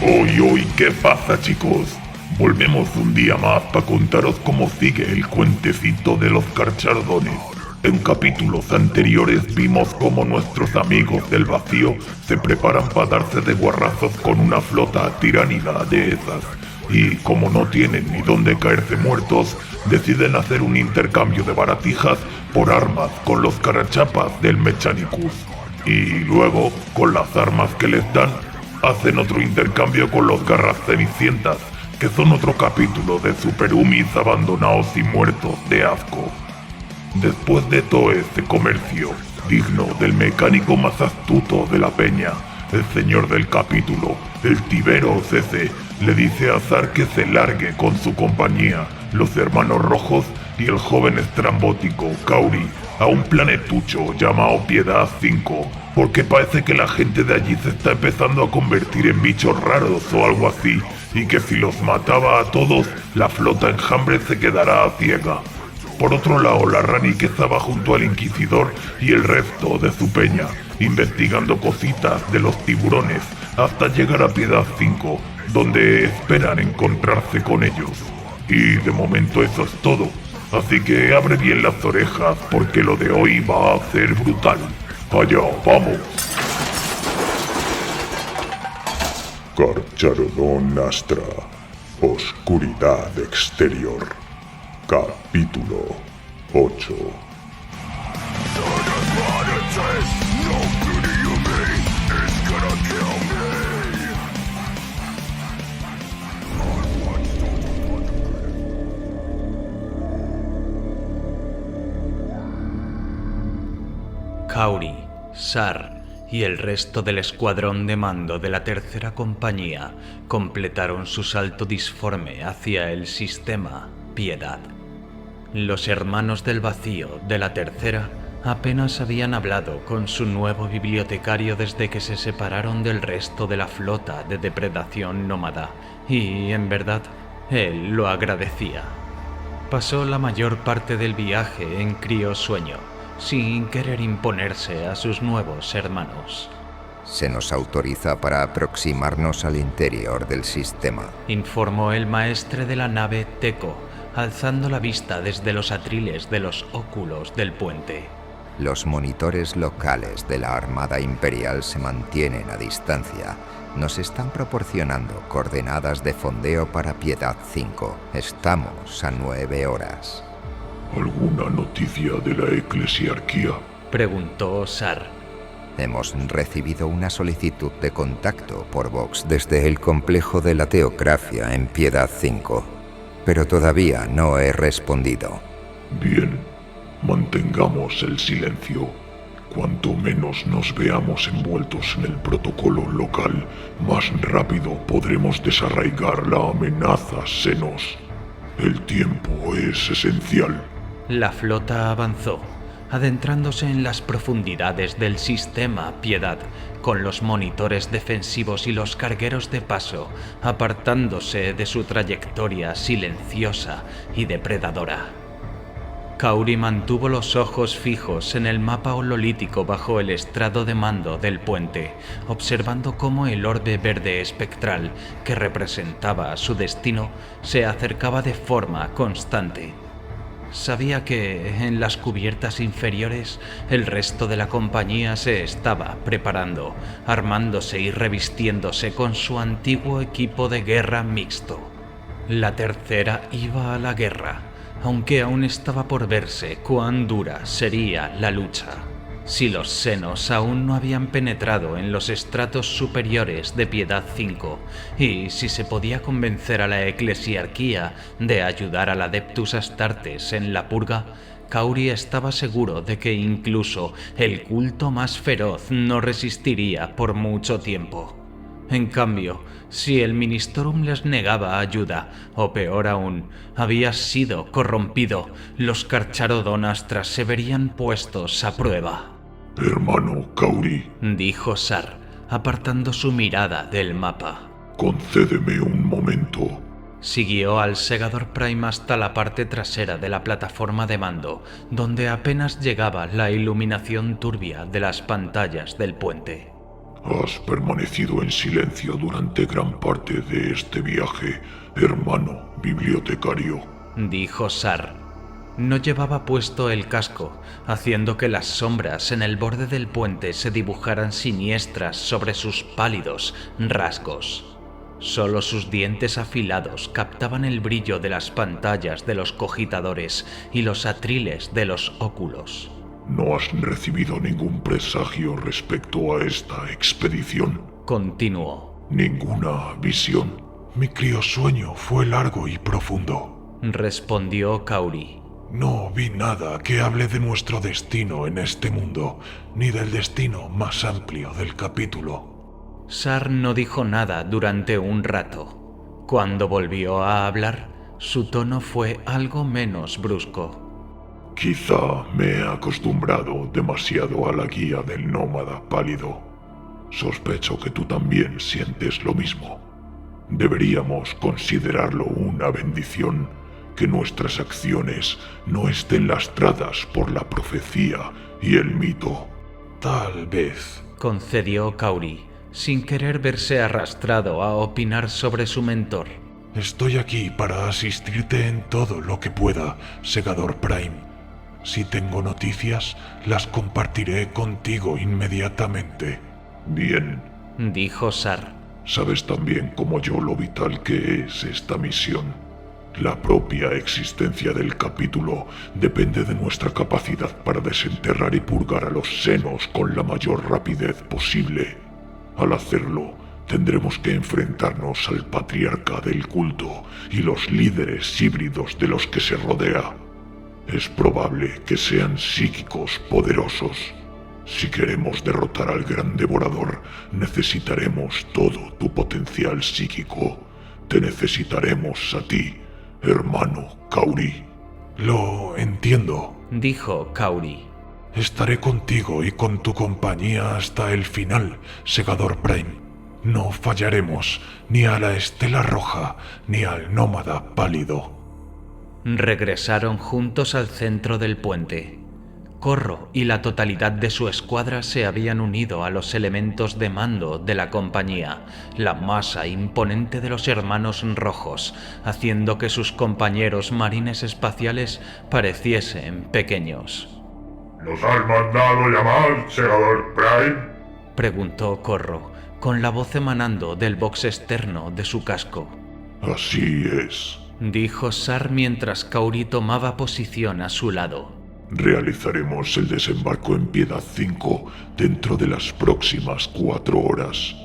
Hoy, ¿qué pasa, chicos? Volvemos un día más para contaros cómo sigue el cuentecito de los carchardones. En capítulos anteriores vimos cómo nuestros amigos del vacío se preparan para darse de guarrazos con una flota tiránida de esas. Y como no tienen ni dónde caerse muertos, deciden hacer un intercambio de baratijas por armas con los carachapas del Mechanicus. Y luego, con las armas que les dan, hacen otro intercambio con los garras cenicientas, que son otro capítulo de superhumis abandonados y muertos de asco. Después de todo este comercio, digno del mecánico más astuto de la peña, el señor del capítulo, el Tiberos ese, le dice a Zar que se largue con su compañía, los hermanos rojos y el joven estrambótico Kauri, a un planetucho llamado Piedad 5, porque parece que la gente de allí se está empezando a convertir en bichos raros o algo así, y que si los mataba a todos, la flota enjambre se quedará ciega. Por otro lado, la Rani que estaba junto al Inquisidor y el resto de su peña, investigando cositas de los tiburones, hasta llegar a Piedad 5, donde esperan encontrarse con ellos. Y de momento eso es todo, así que abre bien las orejas porque lo de hoy va a ser brutal. ¡Allá vamos! Carcharodon Astra, Oscuridad Exterior, capítulo 8. Kauri, Zar y el resto del escuadrón de mando de la tercera compañía completaron su salto disforme hacia el sistema Piedad. Los hermanos del vacío de la tercera apenas habían hablado con su nuevo bibliotecario desde que se separaron del resto de la flota de depredación nómada, y en verdad, él lo agradecía. Pasó la mayor parte del viaje en criosueño, sin querer imponerse a sus nuevos hermanos. Se nos autoriza para aproximarnos al interior del sistema, informó el maestre de la nave Teco, alzando la vista desde los atriles de los óculos del puente. Los monitores locales de la Armada Imperial se mantienen a distancia. Nos están proporcionando coordenadas de fondeo para Piedad 5. Estamos a 9 horas. ¿Alguna noticia de la eclesiarquía?, preguntó Zar. Hemos recibido una solicitud de contacto por Vox desde el complejo de la Teocracia en Piedad 5, pero todavía no he respondido. Bien, mantengamos el silencio. Cuanto menos nos veamos envueltos en el protocolo local, más rápido podremos desarraigar la amenaza Xenos. El tiempo es esencial. La flota avanzó, adentrándose en las profundidades del sistema Piedad, con los monitores defensivos y los cargueros de paso, apartándose de su trayectoria silenciosa y depredadora. Kauri mantuvo los ojos fijos en el mapa hololítico bajo el estrado de mando del puente, observando cómo el orbe verde espectral que representaba su destino se acercaba de forma constante. Sabía que en las cubiertas inferiores el resto de la compañía se estaba preparando, armándose y revistiéndose con su antiguo equipo de guerra mixto. La tercera iba a la guerra, aunque aún estaba por verse cuán dura sería la lucha. Si los Xenos aún no habían penetrado en los estratos superiores de Piedad 5, y si se podía convencer a la eclesiarquía de ayudar al Adeptus Astartes en la purga, Kauri estaba seguro de que incluso el culto más feroz no resistiría por mucho tiempo. En cambio, si el Ministorum les negaba ayuda, o peor aún, había sido corrompido, los Carcharodon Astra se verían puestos a prueba. Hermano Kauri, dijo Zar, apartando su mirada del mapa. Concédeme un momento. Siguió al Segador Prime hasta la parte trasera de la plataforma de mando, donde apenas llegaba la iluminación turbia de las pantallas del puente. Has permanecido en silencio durante gran parte de este viaje, hermano bibliotecario, dijo Sar. No llevaba puesto el casco, haciendo que las sombras en el borde del puente se dibujaran siniestras sobre sus pálidos rasgos. Solo sus dientes afilados captaban el brillo de las pantallas de los cogitadores y los atriles de los óculos. ¿No has recibido ningún presagio respecto a esta expedición? Continuó. ¿Ninguna visión? Mi criosueño fue largo y profundo, respondió Kauri. No vi nada que hable de nuestro destino en este mundo, ni del destino más amplio del capítulo. Sar no dijo nada durante un rato. Cuando volvió a hablar, su tono fue algo menos brusco. Quizá me he acostumbrado demasiado a la guía del nómada pálido. Sospecho que tú también sientes lo mismo. Deberíamos considerarlo una bendición que nuestras acciones no estén lastradas por la profecía y el mito. Tal vez, concedió Kauri, sin querer verse arrastrado a opinar sobre su mentor. Estoy aquí para asistirte en todo lo que pueda, Segador Prime. Si tengo noticias, las compartiré contigo inmediatamente. Bien, dijo Sar. Sabes tan bien como yo lo vital que es esta misión. La propia existencia del capítulo depende de nuestra capacidad para desenterrar y purgar a los senos con la mayor rapidez posible. Al hacerlo, tendremos que enfrentarnos al patriarca del culto y los líderes híbridos de los que se rodea. Es probable que sean psíquicos poderosos. Si queremos derrotar al gran devorador, necesitaremos todo tu potencial psíquico. Te necesitaremos a ti, hermano Kauri. Lo entiendo, dijo Kauri. Estaré contigo y con tu compañía hasta el final, Segador Prime. No fallaremos ni a la Estela Roja ni al Nómada Pálido. Regresaron juntos al centro del puente. Corro y la totalidad de su escuadra se habían unido a los elementos de mando de la compañía, la masa imponente de los hermanos rojos, haciendo que sus compañeros marines espaciales pareciesen pequeños. ¿Nos has mandado llamar, Segador Prime? Preguntó Corro, con la voz emanando del box externo de su casco. Así es, dijo Sar mientras Kauri tomaba posición a su lado. Realizaremos el desembarco en Piedad 5 dentro de las próximas 4 horas.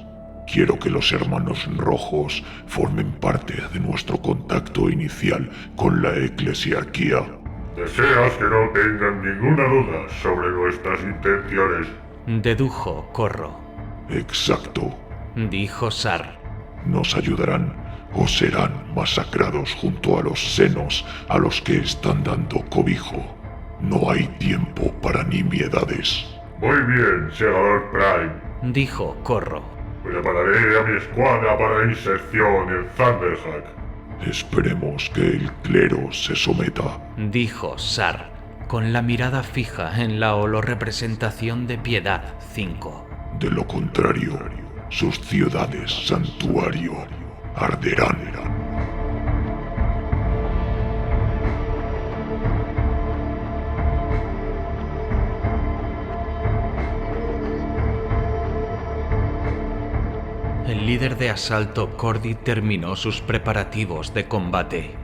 Quiero que los hermanos rojos formen parte de nuestro contacto inicial con la eclesiarquía. ¿Deseas que no tengan ninguna duda sobre nuestras intenciones? Dedujo Corro. Exacto, dijo Sar. Nos ayudarán o serán masacrados junto a los senos a los que están dando cobijo. No hay tiempo para nimiedades. Muy bien, Segador Prime, dijo Corro. Prepararé a mi escuadra para inserción en Thunderhack. Esperemos que el clero se someta, dijo Sar, con la mirada fija en la holorepresentación de Piedad 5. De lo contrario, sus ciudades santuario arderán. El líder de asalto Cordy terminó sus preparativos de combate.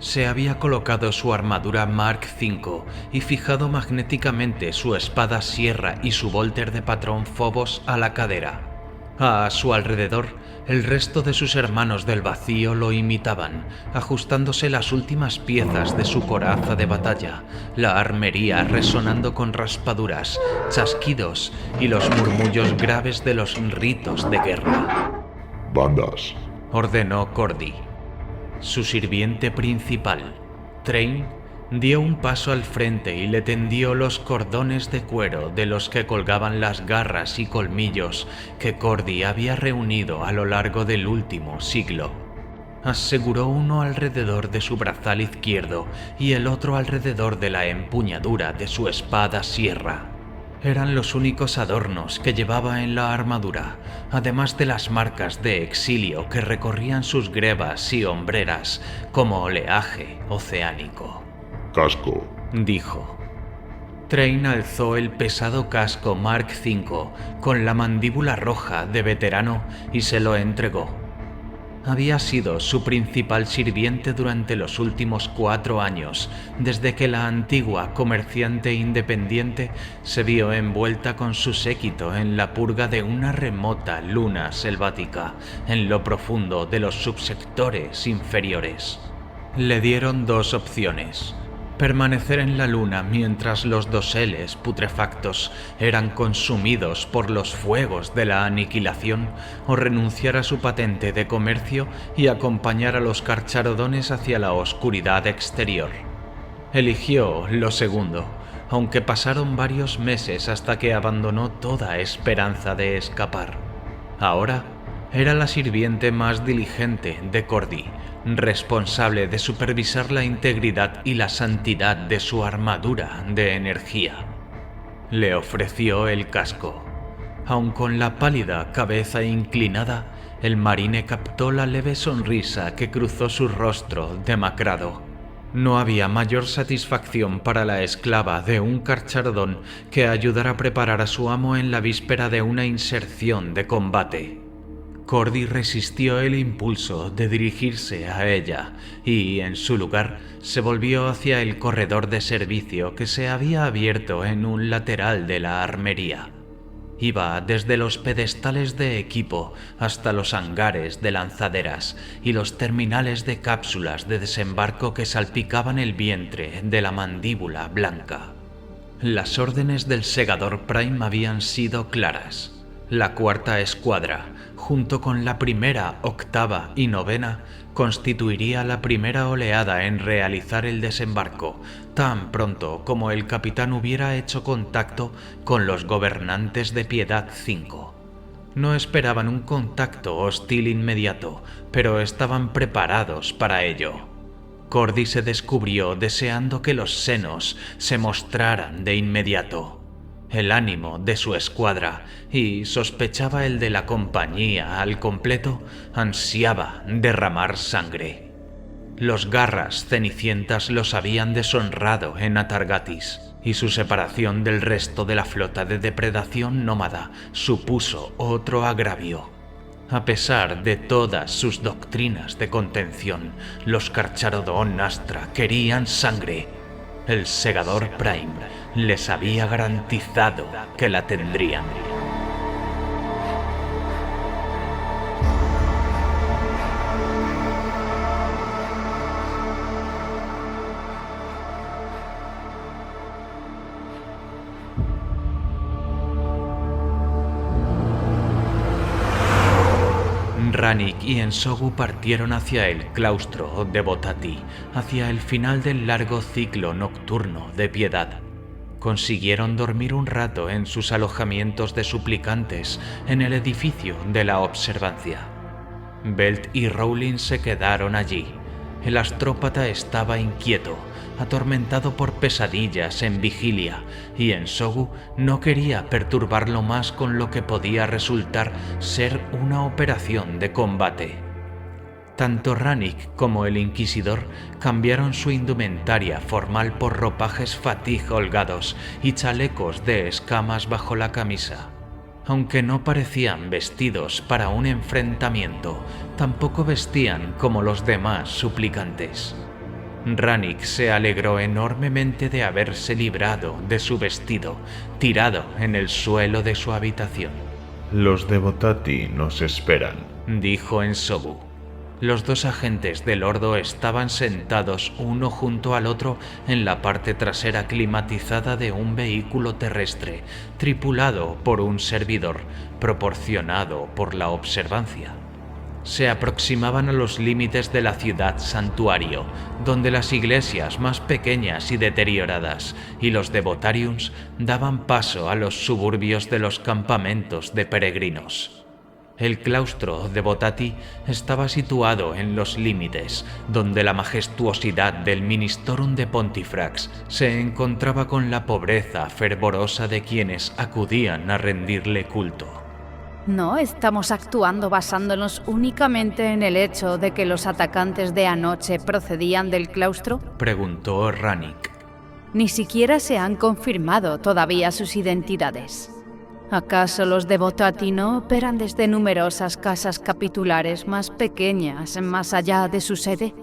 Se había colocado su armadura Mark V y fijado magnéticamente su espada sierra y su volter de patrón Phobos a la cadera. A su alrededor, el resto de sus hermanos del vacío lo imitaban, ajustándose las últimas piezas de su coraza de batalla, la armería resonando con raspaduras, chasquidos y los murmullos graves de los ritos de guerra. Bandas, ordenó Cordy. Su sirviente principal, Train, dio un paso al frente y le tendió los cordones de cuero de los que colgaban las garras y colmillos que Cordy había reunido a lo largo del último siglo. Aseguró uno alrededor de su brazal izquierdo y el otro alrededor de la empuñadura de su espada sierra. eran los únicos adornos que llevaba en la armadura, además de las marcas de exilio que recorrían sus grebas y hombreras como oleaje oceánico. Casco. Dijo. Train alzó el pesado casco Mark V con la mandíbula roja de veterano y se lo entregó. Había sido su principal sirviente durante los últimos 4 años, desde que la antigua comerciante independiente se vio envuelta con su séquito en la purga de una remota luna selvática en lo profundo de los subsectores inferiores. Le dieron 2 opciones: permanecer en la luna mientras los doseles putrefactos eran consumidos por los fuegos de la aniquilación, o renunciar a su patente de comercio y acompañar a los carcharodones hacia la oscuridad exterior. Eligió lo segundo, aunque pasaron varios meses hasta que abandonó toda esperanza de escapar. Ahora era la sirviente más diligente de Cordy, responsable de supervisar la integridad y la santidad de su armadura de energía. Le ofreció el casco. Aun con la pálida cabeza inclinada, el marine captó la leve sonrisa que cruzó su rostro demacrado. No había mayor satisfacción para la esclava de un carcharodón que ayudar a preparar a su amo en la víspera de una inserción de combate. Cordy resistió el impulso de dirigirse a ella y, en su lugar, se volvió hacia el corredor de servicio que se había abierto en un lateral de la armería. Iba desde los pedestales de equipo hasta los hangares de lanzaderas y los terminales de cápsulas de desembarco que salpicaban el vientre de la mandíbula blanca. Las órdenes del segador Prime habían sido claras. La 4ª escuadra, junto con la 1ª, 8ª y 9ª, constituiría la primera oleada en realizar el desembarco, tan pronto como el capitán hubiera hecho contacto con los gobernantes de Piedad 5. No esperaban un contacto hostil inmediato, pero estaban preparados para ello. Cordy se descubrió deseando que los senos se mostraran de inmediato. El ánimo de su escuadra, y sospechaba el de la compañía al completo, ansiaba derramar sangre. Los garras cenicientas los habían deshonrado en Atargatis, y su separación del resto de la flota de depredación nómada supuso otro agravio. A pesar de todas sus doctrinas de contención, los Carcharodon Astra querían sangre. El segador Prime les había garantizado que la tendrían. Rannick y Ensogu partieron hacia el claustro de Botati, hacia el final del largo ciclo nocturno de Piedad. Consiguieron dormir un rato en sus alojamientos de suplicantes en el edificio de la observancia. Belt y Rowling se quedaron allí. El astrópata estaba inquieto, atormentado por pesadillas en vigilia, y Ensogu no quería perturbarlo más con lo que podía resultar ser una operación de combate. Tanto Rannick como el Inquisidor cambiaron su indumentaria formal por ropajes fatig holgados y chalecos de escamas bajo la camisa. Aunque no parecían vestidos para un enfrentamiento, tampoco vestían como los demás suplicantes. Rannick se alegró enormemente de haberse librado de su vestido, tirado en el suelo de su habitación. «Los de Botati nos esperan», dijo Ensogu. Los 2 agentes del Ordo estaban sentados uno junto al otro en la parte trasera climatizada de un vehículo terrestre, tripulado por un servidor, proporcionado por la observancia. Se aproximaban a los límites de la ciudad santuario, donde las iglesias más pequeñas y deterioradas y los devotariums daban paso a los suburbios de los campamentos de peregrinos. El claustro de Botati estaba situado en los límites, donde la majestuosidad del Ministorum de Pontifrax se encontraba con la pobreza fervorosa de quienes acudían a rendirle culto. ¿No estamos actuando basándonos únicamente en el hecho de que los atacantes de anoche procedían del claustro? Preguntó Rannick. Ni siquiera se han confirmado todavía sus identidades. ¿Acaso los de Botati no operan desde numerosas casas capitulares más pequeñas más allá de su sede?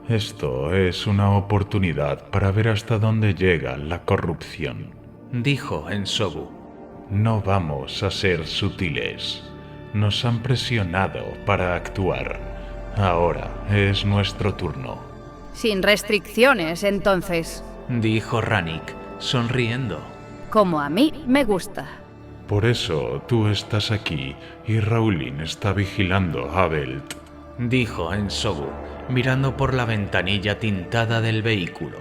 Esto es una oportunidad para ver hasta dónde llega la corrupción, dijo Ensogu. No vamos a ser sutiles. Nos han presionado para actuar. Ahora es nuestro turno. Sin restricciones, entonces, dijo Rannick, sonriendo. Como a mí me gusta. Por eso tú estás aquí y Raulin está vigilando a Belt, dijo Ensogu, mirando por la ventanilla tintada del vehículo.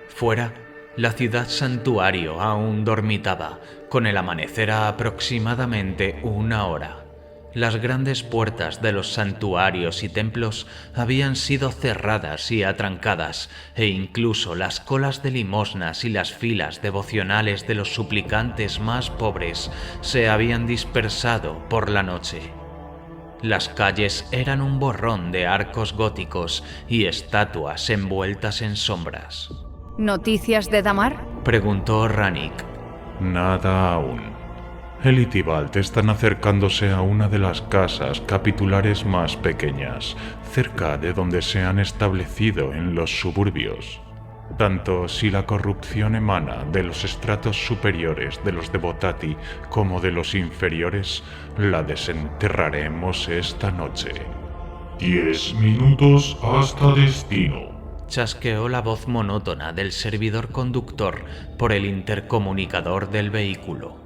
Fuera, la ciudad santuario aún dormitaba, con el amanecer a aproximadamente 1 hora. Las grandes puertas de los santuarios y templos habían sido cerradas y atrancadas, e incluso las colas de limosnas y las filas devocionales de los suplicantes más pobres se habían dispersado por la noche. Las calles eran un borrón de arcos góticos y estatuas envueltas en sombras. ¿Noticias de Damar? Preguntó Rannick. Nada aún. El y Tibalt están acercándose a una de las casas capitulares más pequeñas, cerca de donde se han establecido en los suburbios. Tanto si la corrupción emana de los estratos superiores de los de Botati como de los inferiores, la desenterraremos esta noche. 10 minutos hasta destino. Chasqueó la voz monótona del servidor conductor por el intercomunicador del vehículo.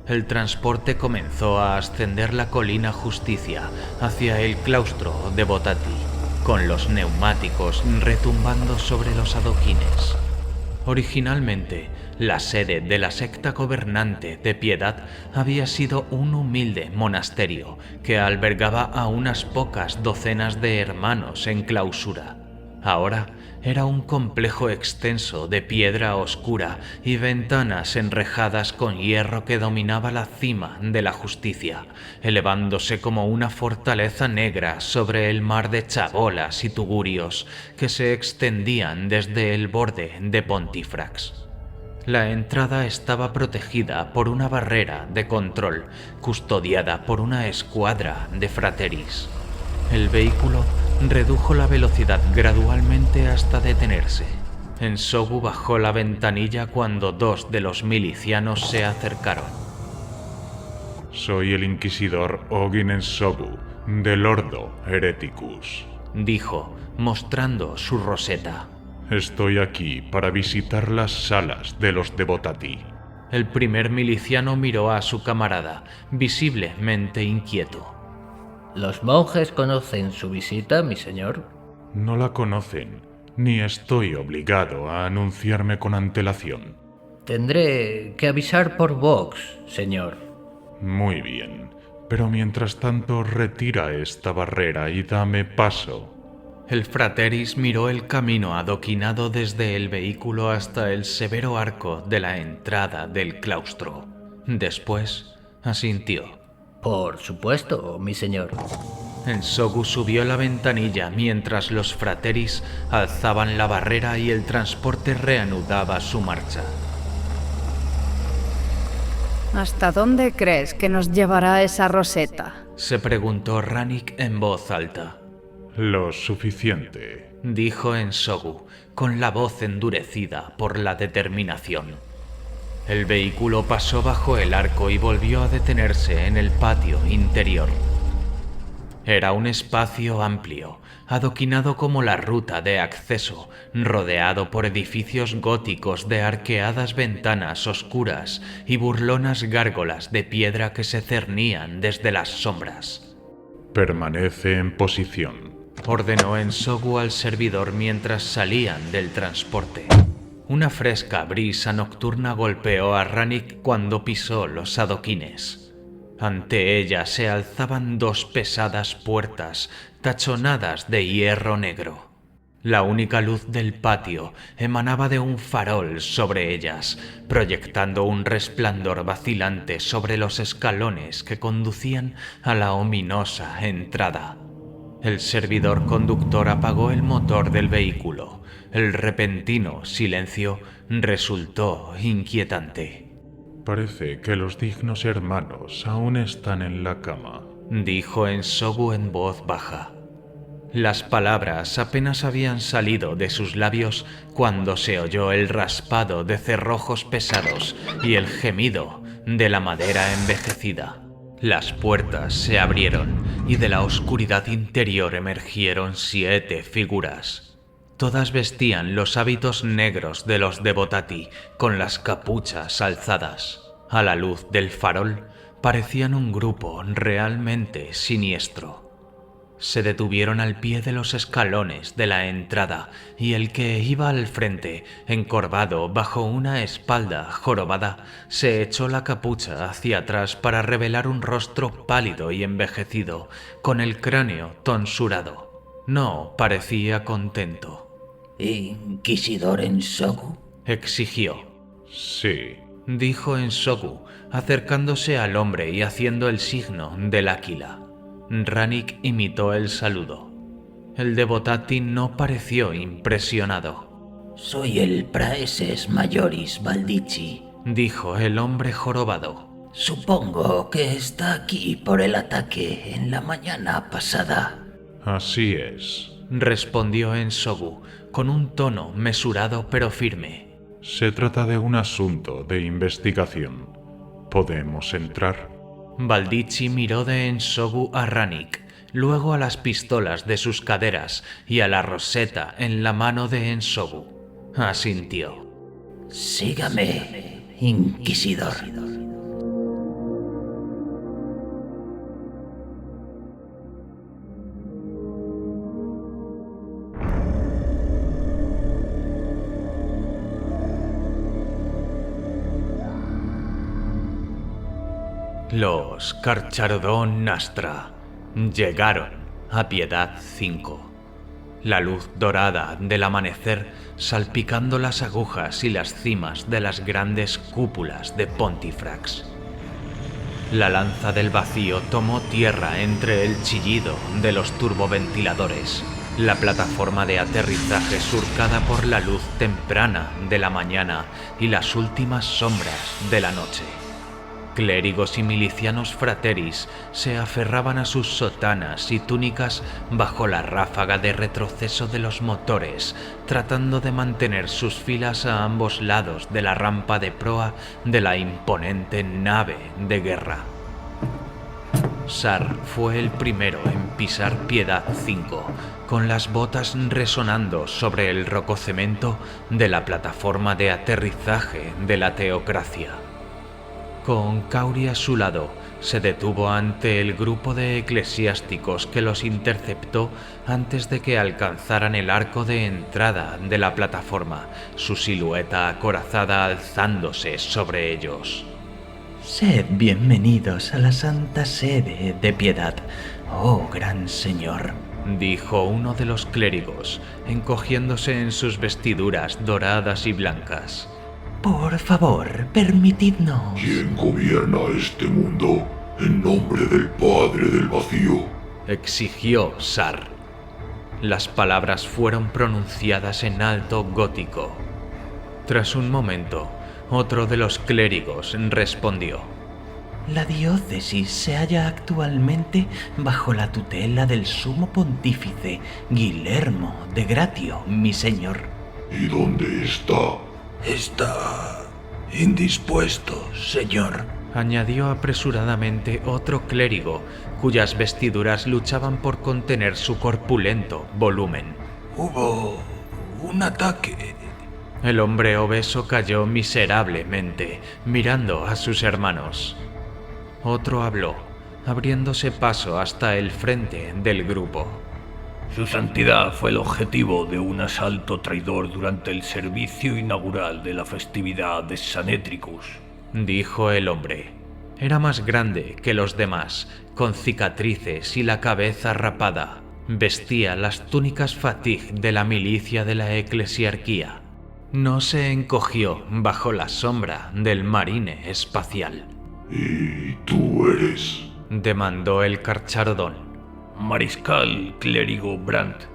El transporte comenzó a ascender la colina Justicia hacia el claustro de Botati, con los neumáticos retumbando sobre los adoquines. Originalmente, la sede de la secta gobernante de Piedad había sido un humilde monasterio que albergaba a unas pocas docenas de hermanos en clausura. Ahora era un complejo extenso de piedra oscura y ventanas enrejadas con hierro que dominaba la cima de la Justicia, elevándose como una fortaleza negra sobre el mar de chabolas y tugurios que se extendían desde el borde de Pontifrax. La entrada estaba protegida por una barrera de control, custodiada por una escuadra de frateris. El vehículo redujo la velocidad gradualmente hasta detenerse. Ensogu bajó la ventanilla cuando 2 de los milicianos se acercaron. Soy el inquisidor Ogin Ensogu, del Ordo Hereticus, dijo, mostrando su roseta. Estoy aquí para visitar las salas de los de Botati. El primer miliciano miró a su camarada, visiblemente inquieto. ¿Los monjes conocen su visita, mi señor? No la conocen, ni estoy obligado a anunciarme con antelación. Tendré que avisar por Vox, señor. Muy bien, pero mientras tanto retira esta barrera y dame paso. El frateris miró el camino adoquinado desde el vehículo hasta el severo arco de la entrada del claustro. Después asintió. Por supuesto, mi señor. Ensogu subió la ventanilla mientras los frateris alzaban la barrera y el transporte reanudaba su marcha. ¿Hasta dónde crees que nos llevará esa roseta? Se preguntó Rannick en voz alta. Lo suficiente, dijo Ensogu, con la voz endurecida por la determinación. El vehículo pasó bajo el arco y volvió a detenerse en el patio interior. Era un espacio amplio, adoquinado como la ruta de acceso, rodeado por edificios góticos de arqueadas ventanas oscuras y burlonas gárgolas de piedra que se cernían desde las sombras. Permanece en posición, ordenó Ensogu al servidor mientras salían del transporte. Una fresca brisa nocturna golpeó a Rannick cuando pisó los adoquines. Ante ella se alzaban 2 pesadas puertas tachonadas de hierro negro. La única luz del patio emanaba de un farol sobre ellas, proyectando un resplandor vacilante sobre los escalones que conducían a la ominosa entrada. El servidor conductor apagó el motor del vehículo. El repentino silencio resultó inquietante. Parece que los dignos hermanos aún están en la cama, dijo Ensogu en voz baja. Las palabras apenas habían salido de sus labios cuando se oyó el raspado de cerrojos pesados y el gemido de la madera envejecida. Las puertas se abrieron y de la oscuridad interior emergieron 7 figuras. Todas vestían los hábitos negros de los Devotati, con las capuchas alzadas. A la luz del farol parecían un grupo realmente siniestro. Se detuvieron al pie de los escalones de la entrada y el que iba al frente, encorvado bajo una espalda jorobada, se echó la capucha hacia atrás para revelar un rostro pálido y envejecido, con el cráneo tonsurado. No parecía contento. ¿Inquisidor Ensogu? Exigió. Sí, dijo Ensogu, acercándose al hombre y haciendo el signo del águila. Rannick imitó el saludo. El Devotati no pareció impresionado. Soy el Praeses Majoris Baldici, dijo el hombre jorobado. Supongo que está aquí por el ataque en la mañana pasada. así es. Respondió Ensogu con un tono mesurado pero firme. Se trata de un asunto de investigación. ¿Podemos entrar? Baldici miró de Ensogu a Rannick, luego a las pistolas de sus caderas y a la roseta en la mano de Ensogu. Asintió. Sígame, Inquisidor. Los Carcharodon Nastra llegaron a Piedad 5. La luz dorada del amanecer salpicando las agujas y las cimas de las grandes cúpulas de Pontifrax. La lanza del vacío tomó tierra entre el chillido de los turboventiladores, la plataforma de aterrizaje surcada por la luz temprana de la mañana y las últimas sombras de la noche. Clérigos y milicianos frateris se aferraban a sus sotanas y túnicas bajo la ráfaga de retroceso de los motores, tratando de mantener sus filas a ambos lados de la rampa de proa de la imponente nave de guerra. Sar fue el primero en pisar Piedad 5, con las botas resonando sobre el rococemento de la plataforma de aterrizaje de la teocracia. Con Kauri a su lado, se detuvo ante el grupo de eclesiásticos que los interceptó antes de que alcanzaran el arco de entrada de la plataforma, su silueta acorazada alzándose sobre ellos. Sed bienvenidos a la Santa Sede de Piedad, oh gran señor, dijo uno de los clérigos, encogiéndose en sus vestiduras doradas y blancas. Por favor, permitidnos. ¿Quién gobierna este mundo en nombre del Padre del Vacío? Exigió Sar. Las palabras fueron pronunciadas en alto gótico. Tras un momento, otro de los clérigos respondió. La diócesis se halla actualmente bajo la tutela del sumo pontífice Guillermo de Gratio, mi señor. ¿Y dónde está? Está indispuesto, señor, añadió apresuradamente otro clérigo, cuyas vestiduras luchaban por contener su corpulento volumen. Hubo un ataque. El hombre obeso cayó miserablemente, mirando a sus hermanos. Otro habló, abriéndose paso hasta el frente del grupo. Su santidad fue el objetivo de un asalto traidor durante el servicio inaugural de la festividad de Sanetricus, dijo el hombre. Era más grande que los demás, con cicatrices y la cabeza rapada. Vestía las túnicas fatigue de la milicia de la eclesiarquía. No se encogió bajo la sombra del marine espacial. ¿Y tú eres? Demandó el carchardón. Mariscal Clérigo Brandt.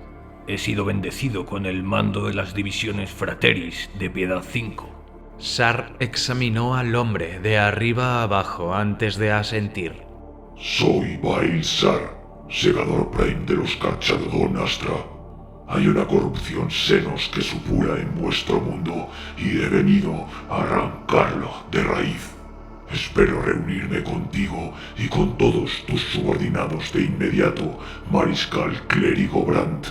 He sido bendecido con el mando de las divisiones Frateris de Piedad 5. Sar examinó al hombre de arriba a abajo antes de asentir. Soy Bail Sar, segador Prime de los Carchardón Astra. Hay una corrupción senos que supura en vuestro mundo y he venido a arrancarlo de raíz. Espero reunirme contigo y con todos tus subordinados de inmediato, Mariscal Clérigo Brandt.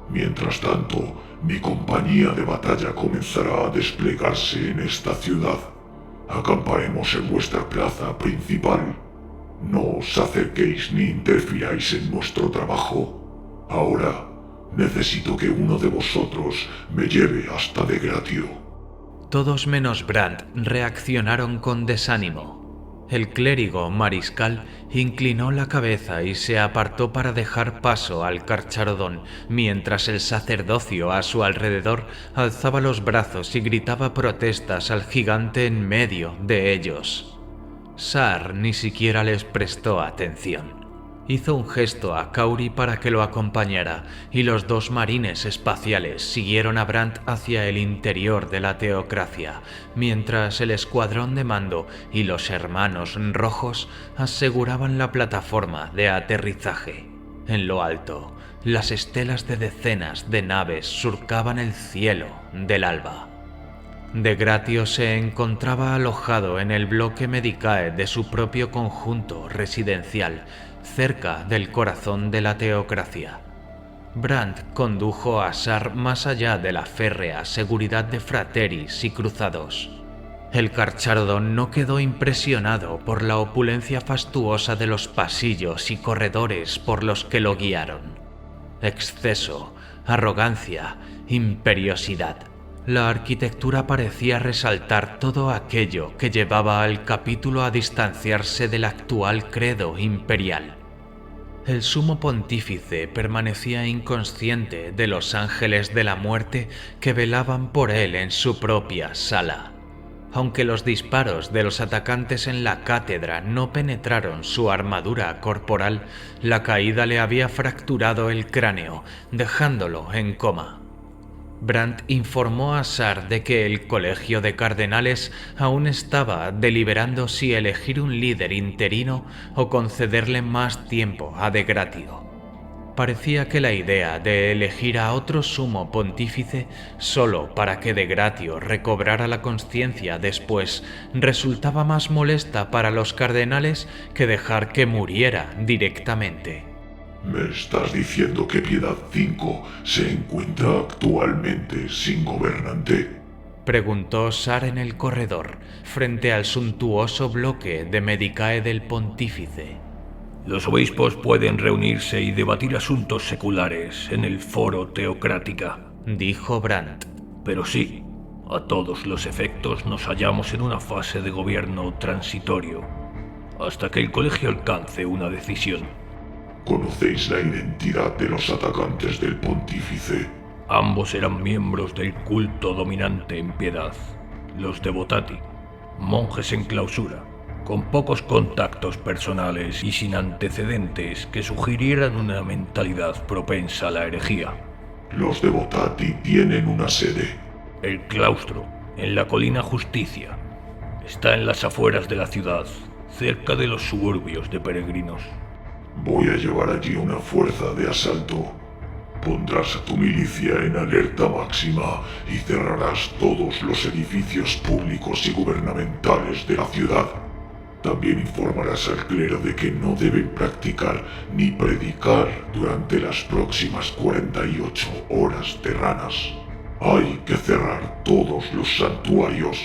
Mientras tanto, mi compañía de batalla comenzará a desplegarse en esta ciudad. Acamparemos en vuestra plaza principal. No os acerquéis ni interfiráis en nuestro trabajo. Ahora, necesito que uno de vosotros me lleve hasta De Gratio. Todos menos Brandt reaccionaron con desánimo. El clérigo mariscal inclinó la cabeza y se apartó para dejar paso al carchardón, mientras el sacerdocio a su alrededor alzaba los brazos y gritaba protestas al gigante en medio de ellos. Sar ni siquiera les prestó atención. Hizo un gesto a Kauri para que lo acompañara, y los dos marines espaciales siguieron a Brandt hacia el interior de la teocracia, mientras el escuadrón de mando y los hermanos rojos aseguraban la plataforma de aterrizaje. En lo alto, las estelas de decenas de naves surcaban el cielo del alba. De Gratio se encontraba alojado en el bloque Medicae de su propio conjunto residencial, cerca del corazón de la teocracia. Brandt condujo a Sar más allá de la férrea seguridad de frateris y cruzados. El carchardón no quedó impresionado por la opulencia fastuosa de los pasillos y corredores por los que lo guiaron. Exceso, arrogancia, imperiosidad. La arquitectura parecía resaltar todo aquello que llevaba al capítulo a distanciarse del actual credo imperial. El sumo pontífice permanecía inconsciente de los ángeles de la muerte que velaban por él en su propia sala. Aunque los disparos de los atacantes en la cátedra no penetraron su armadura corporal, la caída le había fracturado el cráneo, dejándolo en coma. Brandt informó a Sar de que el colegio de cardenales aún estaba deliberando si elegir un líder interino o concederle más tiempo a De Gratio. Parecía que la idea de elegir a otro sumo pontífice solo para que De Gratio recobrara la conciencia después resultaba más molesta para los cardenales que dejar que muriera directamente. ¿Me estás diciendo que Piedad 5 se encuentra actualmente sin gobernante? Preguntó Sar en el corredor, frente al suntuoso bloque de Medicae del Pontífice. Los obispos pueden reunirse y debatir asuntos seculares en el foro teocrática, dijo Brandt. Pero sí, a todos los efectos nos hallamos en una fase de gobierno transitorio, hasta que el colegio alcance una decisión. ¿Conocéis la identidad de los atacantes del pontífice? Ambos eran miembros del culto dominante en Piedad, los Devotati, monjes en clausura, con pocos contactos personales y sin antecedentes que sugirieran una mentalidad propensa a la herejía. Los Devotati tienen una sede. El claustro, en la colina Justicia, está en las afueras de la ciudad, cerca de los suburbios de peregrinos. Voy a llevar allí una fuerza de asalto. Pondrás a tu milicia en alerta máxima y cerrarás todos los edificios públicos y gubernamentales de la ciudad. También informarás al clero de que no deben practicar ni predicar durante las próximas 48 horas terranas. Hay que cerrar todos los santuarios.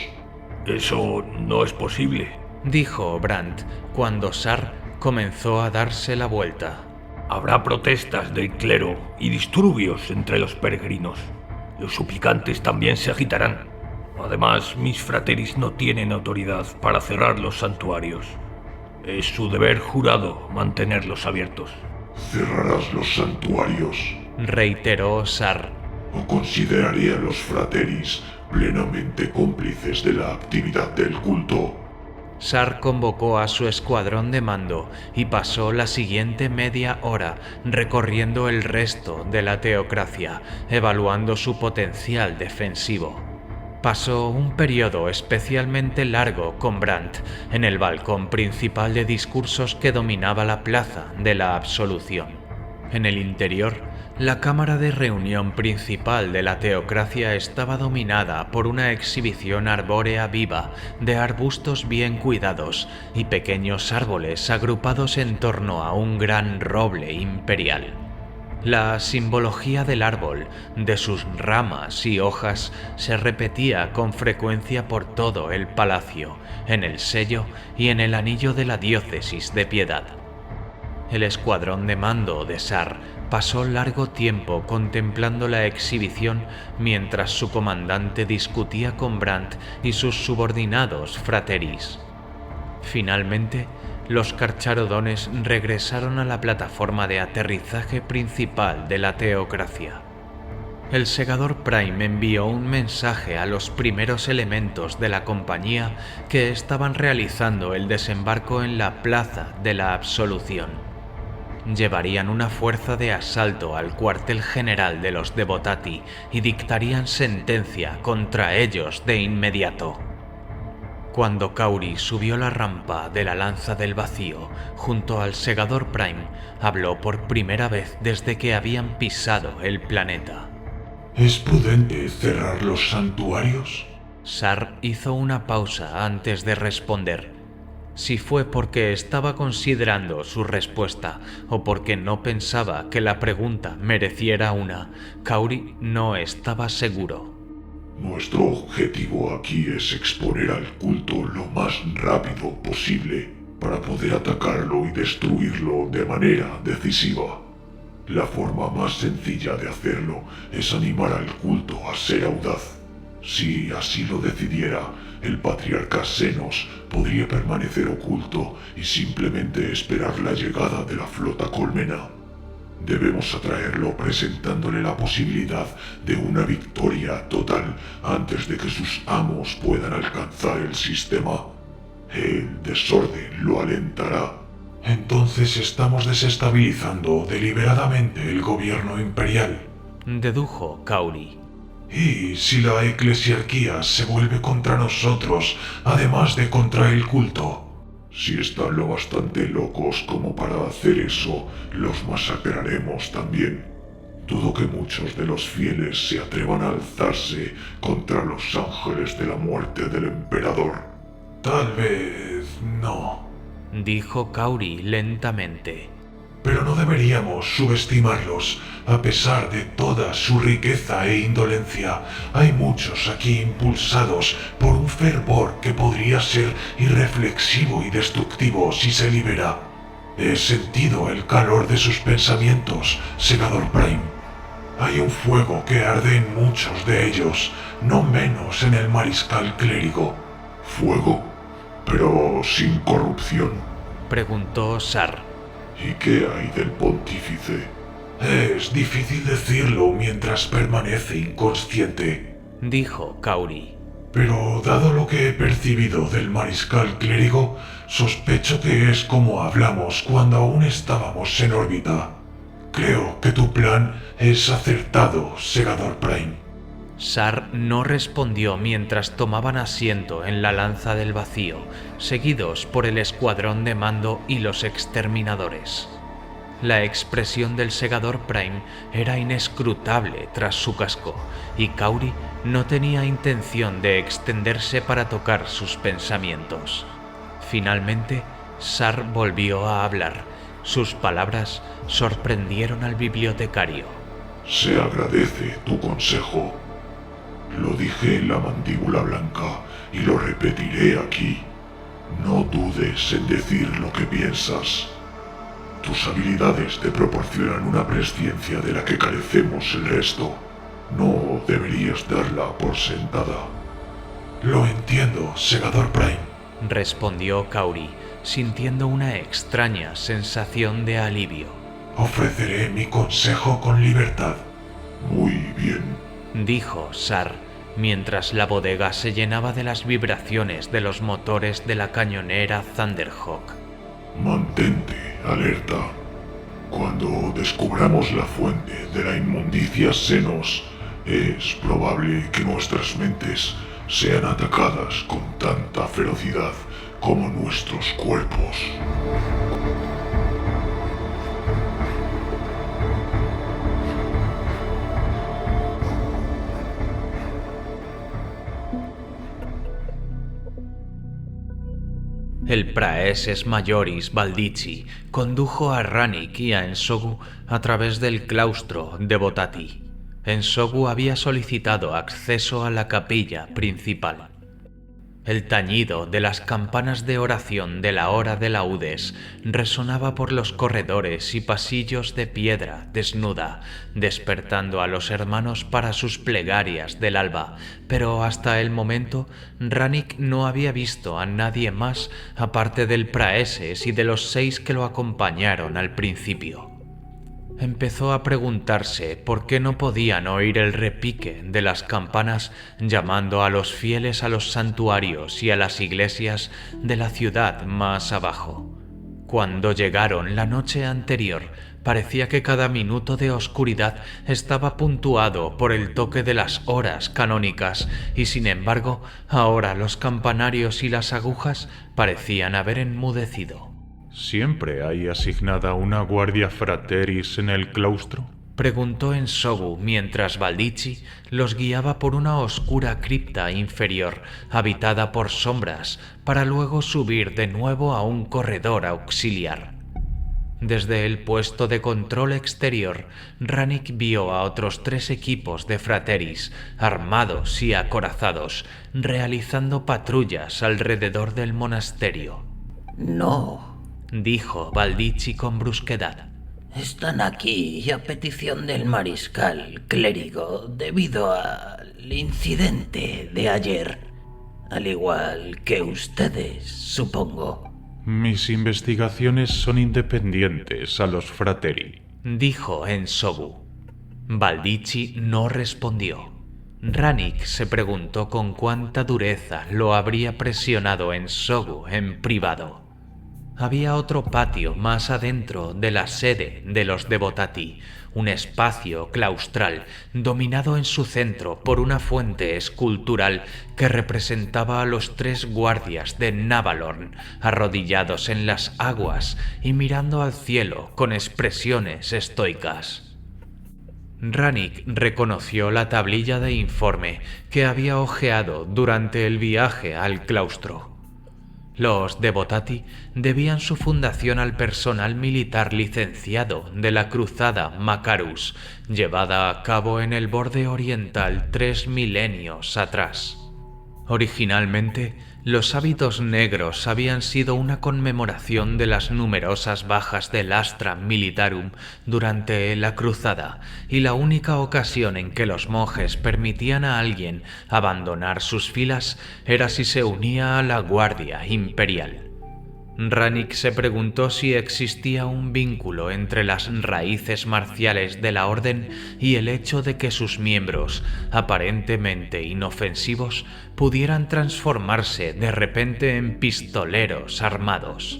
Eso no es posible, dijo Brandt cuando Sar comenzó a darse la vuelta. Habrá protestas del clero y disturbios entre los peregrinos. Los suplicantes también se agitarán. Además, mis frateris no tienen autoridad para cerrar los santuarios. Es su deber jurado mantenerlos abiertos. ¿Cerrarás los santuarios? Reiteró Sar. ¿O consideraré a los frateris plenamente cómplices de la actividad del culto? Sar convocó a su escuadrón de mando y pasó la siguiente media hora recorriendo el resto de la teocracia, evaluando su potencial defensivo. Pasó un periodo especialmente largo con Brandt en el balcón principal de discursos que dominaba la plaza de la Absolución. En el interior, la cámara de reunión principal de la teocracia estaba dominada por una exhibición arbórea viva de arbustos bien cuidados y pequeños árboles agrupados en torno a un gran roble imperial. La simbología del árbol, de sus ramas y hojas, se repetía con frecuencia por todo el palacio, en el sello y en el anillo de la diócesis de Piedad. El escuadrón de mando de Sar pasó largo tiempo contemplando la exhibición mientras su comandante discutía con Brandt y sus subordinados frateris. Finalmente, los carcharodones regresaron a la plataforma de aterrizaje principal de la teocracia. El segador Prime envió un mensaje a los primeros elementos de la compañía que estaban realizando el desembarco en la plaza de la Absolución. Llevarían una fuerza de asalto al cuartel general de los Devotati y dictarían sentencia contra ellos de inmediato. Cuando Kauri subió la rampa de la Lanza del Vacío junto al segador Prime, habló por primera vez desde que habían pisado el planeta. ¿Es prudente cerrar los santuarios? Sar hizo una pausa antes de responder. Si fue porque estaba considerando su respuesta o porque no pensaba que la pregunta mereciera una, Kauri no estaba seguro. Nuestro objetivo aquí es exponer al culto lo más rápido posible para poder atacarlo y destruirlo de manera decisiva. La forma más sencilla de hacerlo es animar al culto a ser audaz. Si así lo decidiera, el patriarca Xenos podría permanecer oculto y simplemente esperar la llegada de la flota colmena. Debemos atraerlo presentándole la posibilidad de una victoria total antes de que sus amos puedan alcanzar el sistema. El desorden lo alentará. Entonces estamos desestabilizando deliberadamente el gobierno imperial, dedujo Kauri. ¿Y si la eclesiarquía se vuelve contra nosotros, además de contra el culto? Si están lo bastante locos como para hacer eso, los masacraremos también. Dudo que muchos de los fieles se atrevan a alzarse contra los ángeles de la muerte del emperador. Tal vez no, dijo Kauri lentamente. Pero no deberíamos subestimarlos. A pesar de toda su riqueza e indolencia, hay muchos aquí impulsados por un fervor que podría ser irreflexivo y destructivo si se libera. He sentido el calor de sus pensamientos, segador Prime. Hay un fuego que arde en muchos de ellos, no menos en el mariscal clérigo. ¿Fuego? ¿Pero sin corrupción? Preguntó Sar. ¿Y qué hay del pontífice? Es difícil decirlo mientras permanece inconsciente, dijo Kauri. Pero dado lo que he percibido del mariscal clérigo, sospecho que es como hablamos cuando aún estábamos en órbita. Creo que tu plan es acertado, segador Prime. Sar no respondió mientras tomaban asiento en la Lanza del Vacío, seguidos por el escuadrón de mando y los exterminadores. La expresión del segador Prime era inescrutable tras su casco, y Kauri no tenía intención de extenderse para tocar sus pensamientos. Finalmente, Sar volvió a hablar. Sus palabras sorprendieron al bibliotecario. Se agradece tu consejo. Lo dije en la mandíbula blanca y lo repetiré aquí. No dudes en decir lo que piensas. Tus habilidades te proporcionan una presciencia de la que carecemos el resto. No deberías darla por sentada. Lo entiendo, segador Prime, respondió Kauri, sintiendo una extraña sensación de alivio. Ofreceré mi consejo con libertad. Muy bien, dijo Sar, mientras la bodega se llenaba de las vibraciones de los motores de la cañonera Thunderhawk. Mantente alerta. Cuando descubramos la fuente de la inmundicia Xenos, es probable que nuestras mentes sean atacadas con tanta ferocidad como nuestros cuerpos. El praeses majoris Baldici condujo a Rannick y a Ensogu a través del claustro de Botati. Ensogu había solicitado acceso a la capilla principal. El tañido de las campanas de oración de la hora de laudes resonaba por los corredores y pasillos de piedra desnuda, despertando a los hermanos para sus plegarias del alba, pero hasta el momento Rannick no había visto a nadie más aparte del praeses y de los 6 que lo acompañaron al principio. Empezó a preguntarse por qué no podían oír el repique de las campanas llamando a los fieles a los santuarios y a las iglesias de la ciudad más abajo. Cuando llegaron la noche anterior, parecía que cada minuto de oscuridad estaba puntuado por el toque de las horas canónicas y sin embargo, ahora los campanarios y las agujas parecían haber enmudecido. ¿Siempre hay asignada una guardia frateris en el claustro? Preguntó Ensogu mientras Baldici los guiaba por una oscura cripta inferior, habitada por sombras, para luego subir de nuevo a un corredor auxiliar. Desde el puesto de control exterior, Rannick vio a otros 3 equipos de frateris, armados y acorazados, realizando patrullas alrededor del monasterio. No, dijo Baldici con brusquedad. Están aquí a petición del mariscal clérigo debido al incidente de ayer, al igual que ustedes, supongo. Mis investigaciones son independientes a los frateri, dijo Ensogu. Baldici no respondió. Rannick se preguntó con cuánta dureza lo habría presionado Ensogu en privado. Había otro patio más adentro de la sede de los Devotati, un espacio claustral dominado en su centro por una fuente escultural que representaba a los 3 guardias de Navalorn arrodillados en las aguas y mirando al cielo con expresiones estoicas. Rannick reconoció la tablilla de informe que había hojeado durante el viaje al claustro. Los Devotati debían su fundación al personal militar licenciado de la cruzada Macarus, llevada a cabo en el borde oriental 3 milenios atrás. Originalmente, los hábitos negros habían sido una conmemoración de las numerosas bajas del Astra Militarum durante la cruzada y la única ocasión en que los monjes permitían a alguien abandonar sus filas era si se unía a la Guardia Imperial. Rannick se preguntó si existía un vínculo entre las raíces marciales de la Orden y el hecho de que sus miembros, aparentemente inofensivos, pudieran transformarse de repente en pistoleros armados.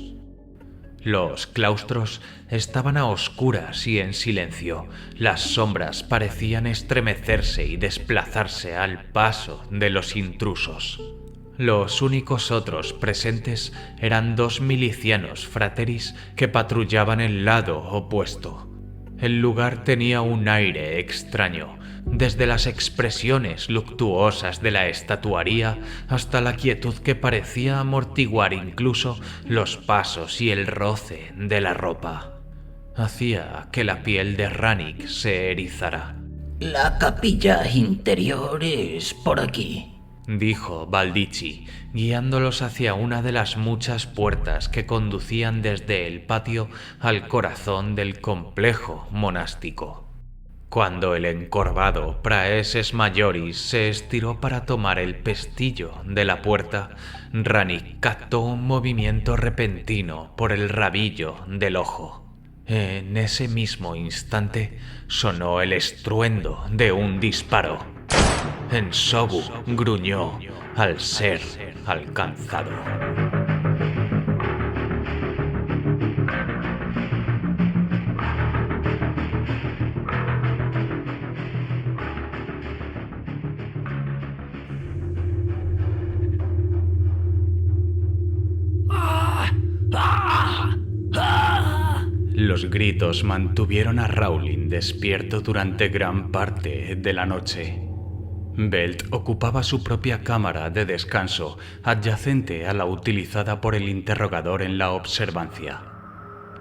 Los claustros estaban a oscuras y en silencio. Las sombras parecían estremecerse y desplazarse al paso de los intrusos. Los únicos otros presentes eran 2 milicianos frateris que patrullaban el lado opuesto. El lugar tenía un aire extraño, desde las expresiones luctuosas de la estatuaría hasta la quietud que parecía amortiguar incluso los pasos y el roce de la ropa. Hacía que la piel de Rannick se erizara. La capilla interior es por aquí, dijo Baldici, guiándolos hacia una de las muchas puertas que conducían desde el patio al corazón del complejo monástico. Cuando el encorvado Praeses Majoris se estiró para tomar el pestillo de la puerta, Rannick captó un movimiento repentino por el rabillo del ojo. En ese mismo instante sonó el estruendo de un disparo. Ensogu gruñó al ser alcanzado. Los gritos mantuvieron a Rowling despierto durante gran parte de la noche. Belt ocupaba su propia cámara de descanso, adyacente a la utilizada por el interrogador en la observancia.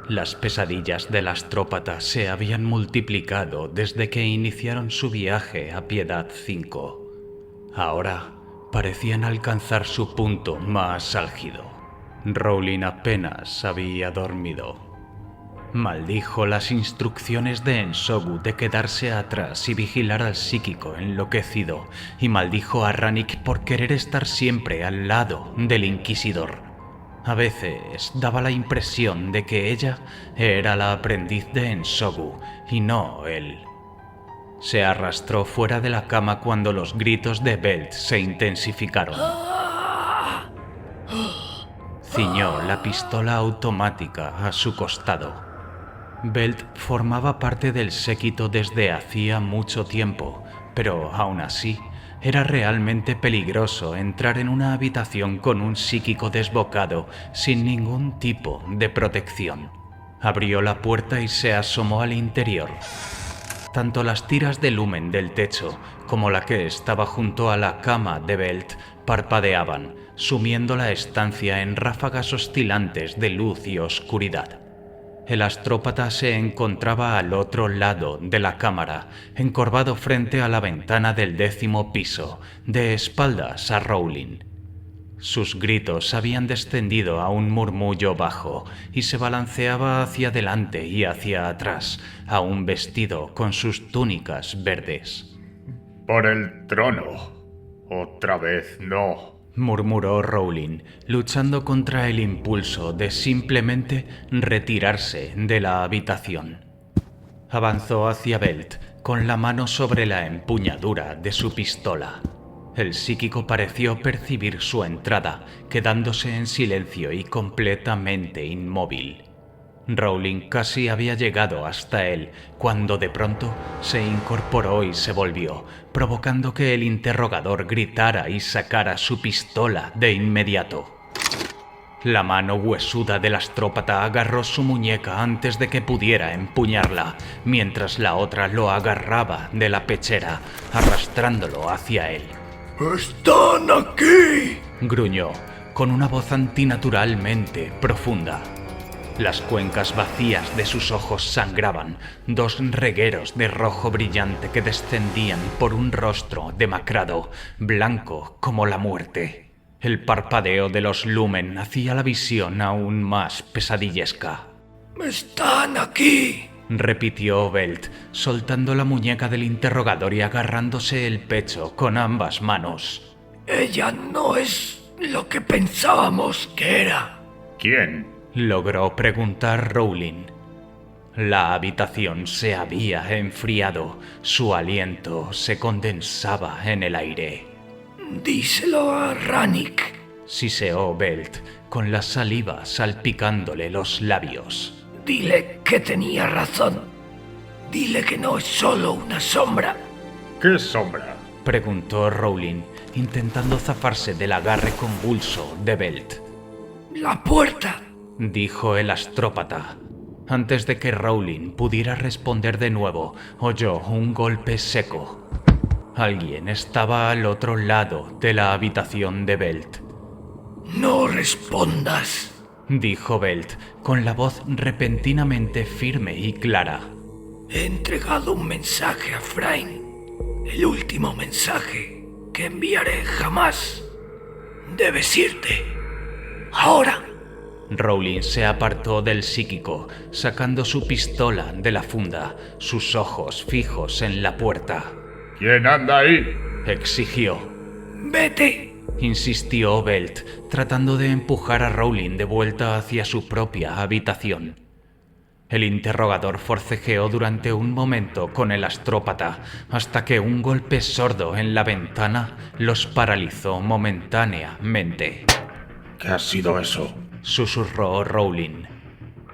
Las pesadillas del astrópata se habían multiplicado desde que iniciaron su viaje a Piedad 5. Ahora parecían alcanzar su punto más álgido. Rowling apenas había dormido. Maldijo las instrucciones de Ensogu de quedarse atrás y vigilar al psíquico enloquecido, y maldijo a Rannick por querer estar siempre al lado del Inquisidor. A veces daba la impresión de que ella era la aprendiz de Ensogu y no él. Se arrastró fuera de la cama cuando los gritos de Belt se intensificaron. Ciñó la pistola automática a su costado. Belt formaba parte del séquito desde hacía mucho tiempo, pero aún así era realmente peligroso entrar en una habitación con un psíquico desbocado sin ningún tipo de protección. Abrió la puerta y se asomó al interior. Tanto las tiras de lumen del techo como la que estaba junto a la cama de Belt parpadeaban, sumiendo la estancia en ráfagas oscilantes de luz y oscuridad. El astrópata se encontraba al otro lado de la cámara, encorvado frente a la ventana del 10º piso, de espaldas a Rowling. Sus gritos habían descendido a un murmullo bajo y se balanceaba hacia adelante y hacia atrás, aún vestido con sus túnicas verdes. «Por el trono. Otra vez no», murmuró Rowling, luchando contra el impulso de simplemente retirarse de la habitación. Avanzó hacia Belt, con la mano sobre la empuñadura de su pistola. El psíquico pareció percibir su entrada, quedándose en silencio y completamente inmóvil. Rowling casi había llegado hasta él, cuando de pronto se incorporó y se volvió, provocando que el interrogador gritara y sacara su pistola de inmediato. La mano huesuda del astrópata agarró su muñeca antes de que pudiera empuñarla, mientras la otra lo agarraba de la pechera, arrastrándolo hacia él. ¡Están aquí!, gruñó, con una voz antinaturalmente profunda. Las cuencas vacías de sus ojos sangraban, dos regueros de rojo brillante que descendían por un rostro demacrado, blanco como la muerte. El parpadeo de los lumen hacía la visión aún más pesadillesca. ¡Están aquí!, repitió Belt, soltando la muñeca del interrogador y agarrándose el pecho con ambas manos. Ella no es lo que pensábamos que era. ¿Quién?, logró preguntar Rowling. La habitación se había enfriado, su aliento se condensaba en el aire. Díselo a Rannick, siseó Belt, con la saliva salpicándole los labios. Dile que tenía razón. Dile que no es solo una sombra. ¿Qué sombra?, preguntó Rowling, intentando zafarse del agarre convulso de Belt. La puerta, dijo el astrópata. Antes de que Rowling pudiera responder de nuevo, oyó un golpe seco. Alguien estaba al otro lado de la habitación de Belt. No respondas, dijo Belt, con la voz repentinamente firme y clara. He entregado un mensaje a Frayn, el último mensaje que enviaré jamás. Debes irte. Ahora. Rowling se apartó del psíquico, sacando su pistola de la funda, sus ojos fijos en la puerta. ¿Quién anda ahí? Exigió. ¡Vete! Insistió Belt, tratando de empujar a Rowling de vuelta hacia su propia habitación. El interrogador forcejeó durante un momento con el astrópata, hasta que un golpe sordo en la ventana los paralizó momentáneamente. ¿Qué ha sido eso? Susurró Rowling.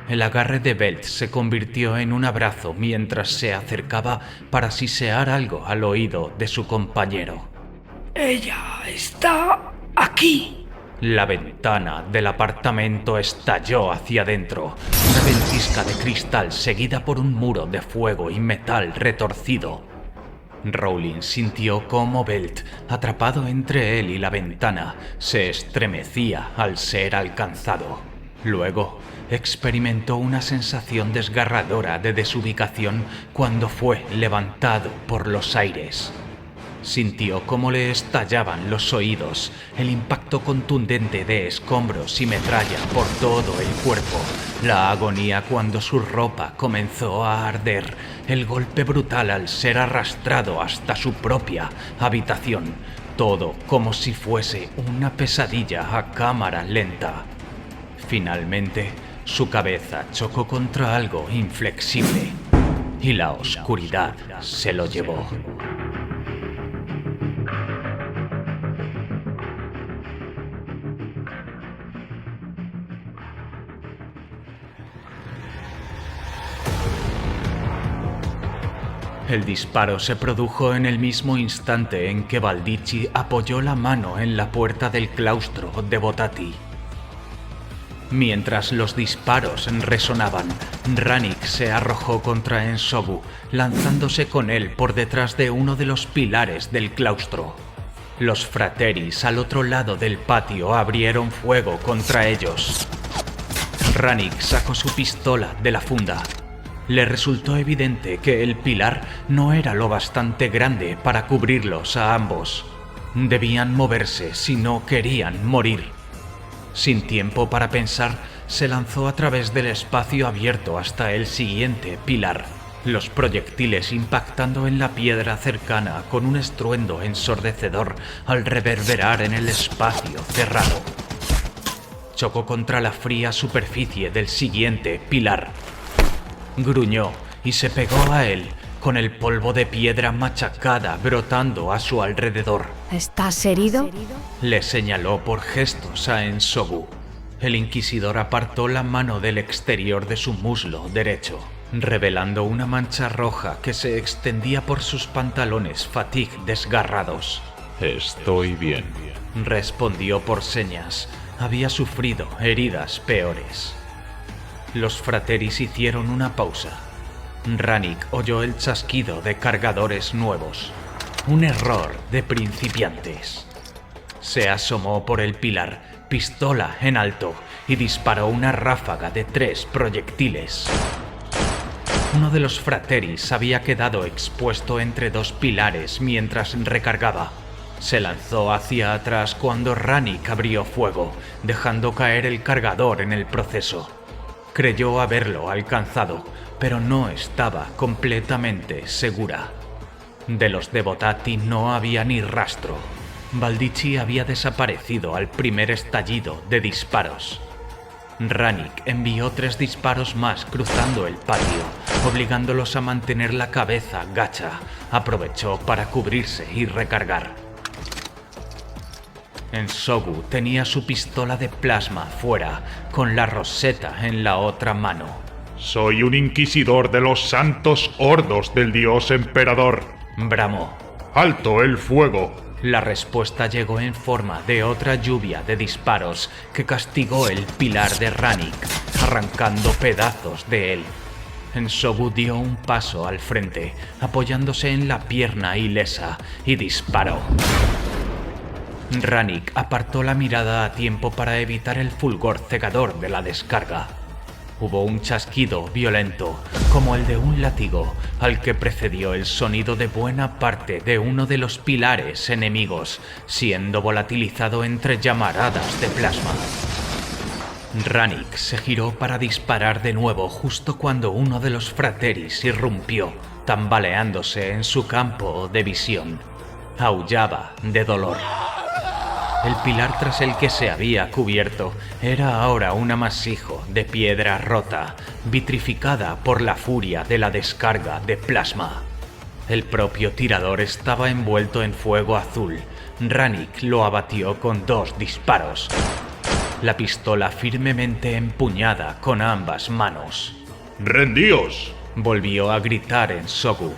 El agarre de Belt se convirtió en un abrazo mientras se acercaba para sisear algo al oído de su compañero. ¡Ella está aquí! La ventana del apartamento estalló hacia adentro, una ventisca de cristal seguida por un muro de fuego y metal retorcido. Rowling sintió cómo Belt, atrapado entre él y la ventana, se estremecía al ser alcanzado. Luego, experimentó una sensación desgarradora de desubicación cuando fue levantado por los aires. Sintió cómo le estallaban los oídos, el impacto contundente de escombros y metralla por todo el cuerpo, la agonía cuando su ropa comenzó a arder, el golpe brutal al ser arrastrado hasta su propia habitación, todo como si fuese una pesadilla a cámara lenta. Finalmente, su cabeza chocó contra algo inflexible y la oscuridad se lo llevó. El disparo se produjo en el mismo instante en que Baldichi apoyó la mano en la puerta del claustro de Botati. Mientras los disparos resonaban, Rannick se arrojó contra Ensobu, lanzándose con él por detrás de uno de los pilares del claustro. Los frateris al otro lado del patio abrieron fuego contra ellos. Rannick sacó su pistola de la funda. Le resultó evidente que el pilar no era lo bastante grande para cubrirlos a ambos. Debían moverse si no querían morir. Sin tiempo para pensar, se lanzó a través del espacio abierto hasta el siguiente pilar, los proyectiles impactando en la piedra cercana con un estruendo ensordecedor al reverberar en el espacio cerrado. Chocó contra la fría superficie del siguiente pilar. Gruñó y se pegó a él, con el polvo de piedra machacada brotando a su alrededor. ¿Estás herido? Le señaló por gestos a Ensobu. El inquisidor apartó la mano del exterior de su muslo derecho, revelando una mancha roja que se extendía por sus pantalones fatigue desgarrados. Estoy bien, respondió por señas. Había sufrido heridas peores. Los frateris hicieron una pausa. Rannick oyó el chasquido de cargadores nuevos. Un error de principiantes. Se asomó por el pilar, pistola en alto, y disparó una ráfaga de 3 proyectiles. Uno de los frateris había quedado expuesto entre 2 pilares mientras recargaba. Se lanzó hacia atrás cuando Rannick abrió fuego, dejando caer el cargador en el proceso. Creyó haberlo alcanzado, pero no estaba completamente segura. De los de Botati no había ni rastro. Baldichi había desaparecido al primer estallido de disparos. Rannick envió 3 disparos más cruzando el patio, obligándolos a mantener la cabeza gacha. Aprovechó para cubrirse y recargar. Ensobu tenía su pistola de plasma fuera, con la roseta en la otra mano. Soy un inquisidor de los santos hordos del dios emperador, bramó. ¡Alto el fuego! La respuesta llegó en forma de otra lluvia de disparos que castigó el pilar de Rannick, arrancando pedazos de él. Ensobu dio un paso al frente, apoyándose en la pierna ilesa, y disparó. Rannick apartó la mirada a tiempo para evitar el fulgor cegador de la descarga. Hubo un chasquido violento, como el de un látigo, al que precedió el sonido de buena parte de uno de los pilares enemigos, siendo volatilizado entre llamaradas de plasma. Rannick se giró para disparar de nuevo justo cuando uno de los frateris irrumpió, tambaleándose en su campo de visión. Aullaba de dolor. El pilar tras el que se había cubierto era ahora un amasijo de piedra rota, vitrificada por la furia de la descarga de plasma. El propio tirador estaba envuelto en fuego azul. Rannick lo abatió con 2 disparos. La pistola firmemente empuñada con ambas manos. ¡Rendíos!, volvió a gritar en Sogu.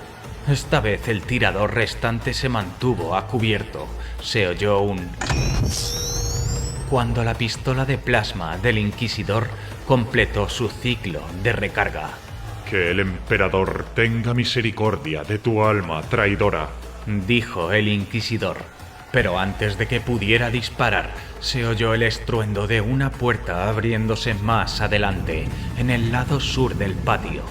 Esta vez el tirador restante se mantuvo a cubierto. Se oyó un... cuando la pistola de plasma del Inquisidor completó su ciclo de recarga. Que el emperador tenga misericordia de tu alma traidora, dijo el Inquisidor. Pero antes de que pudiera disparar, se oyó el estruendo de una puerta abriéndose más adelante, en el lado sur del patio.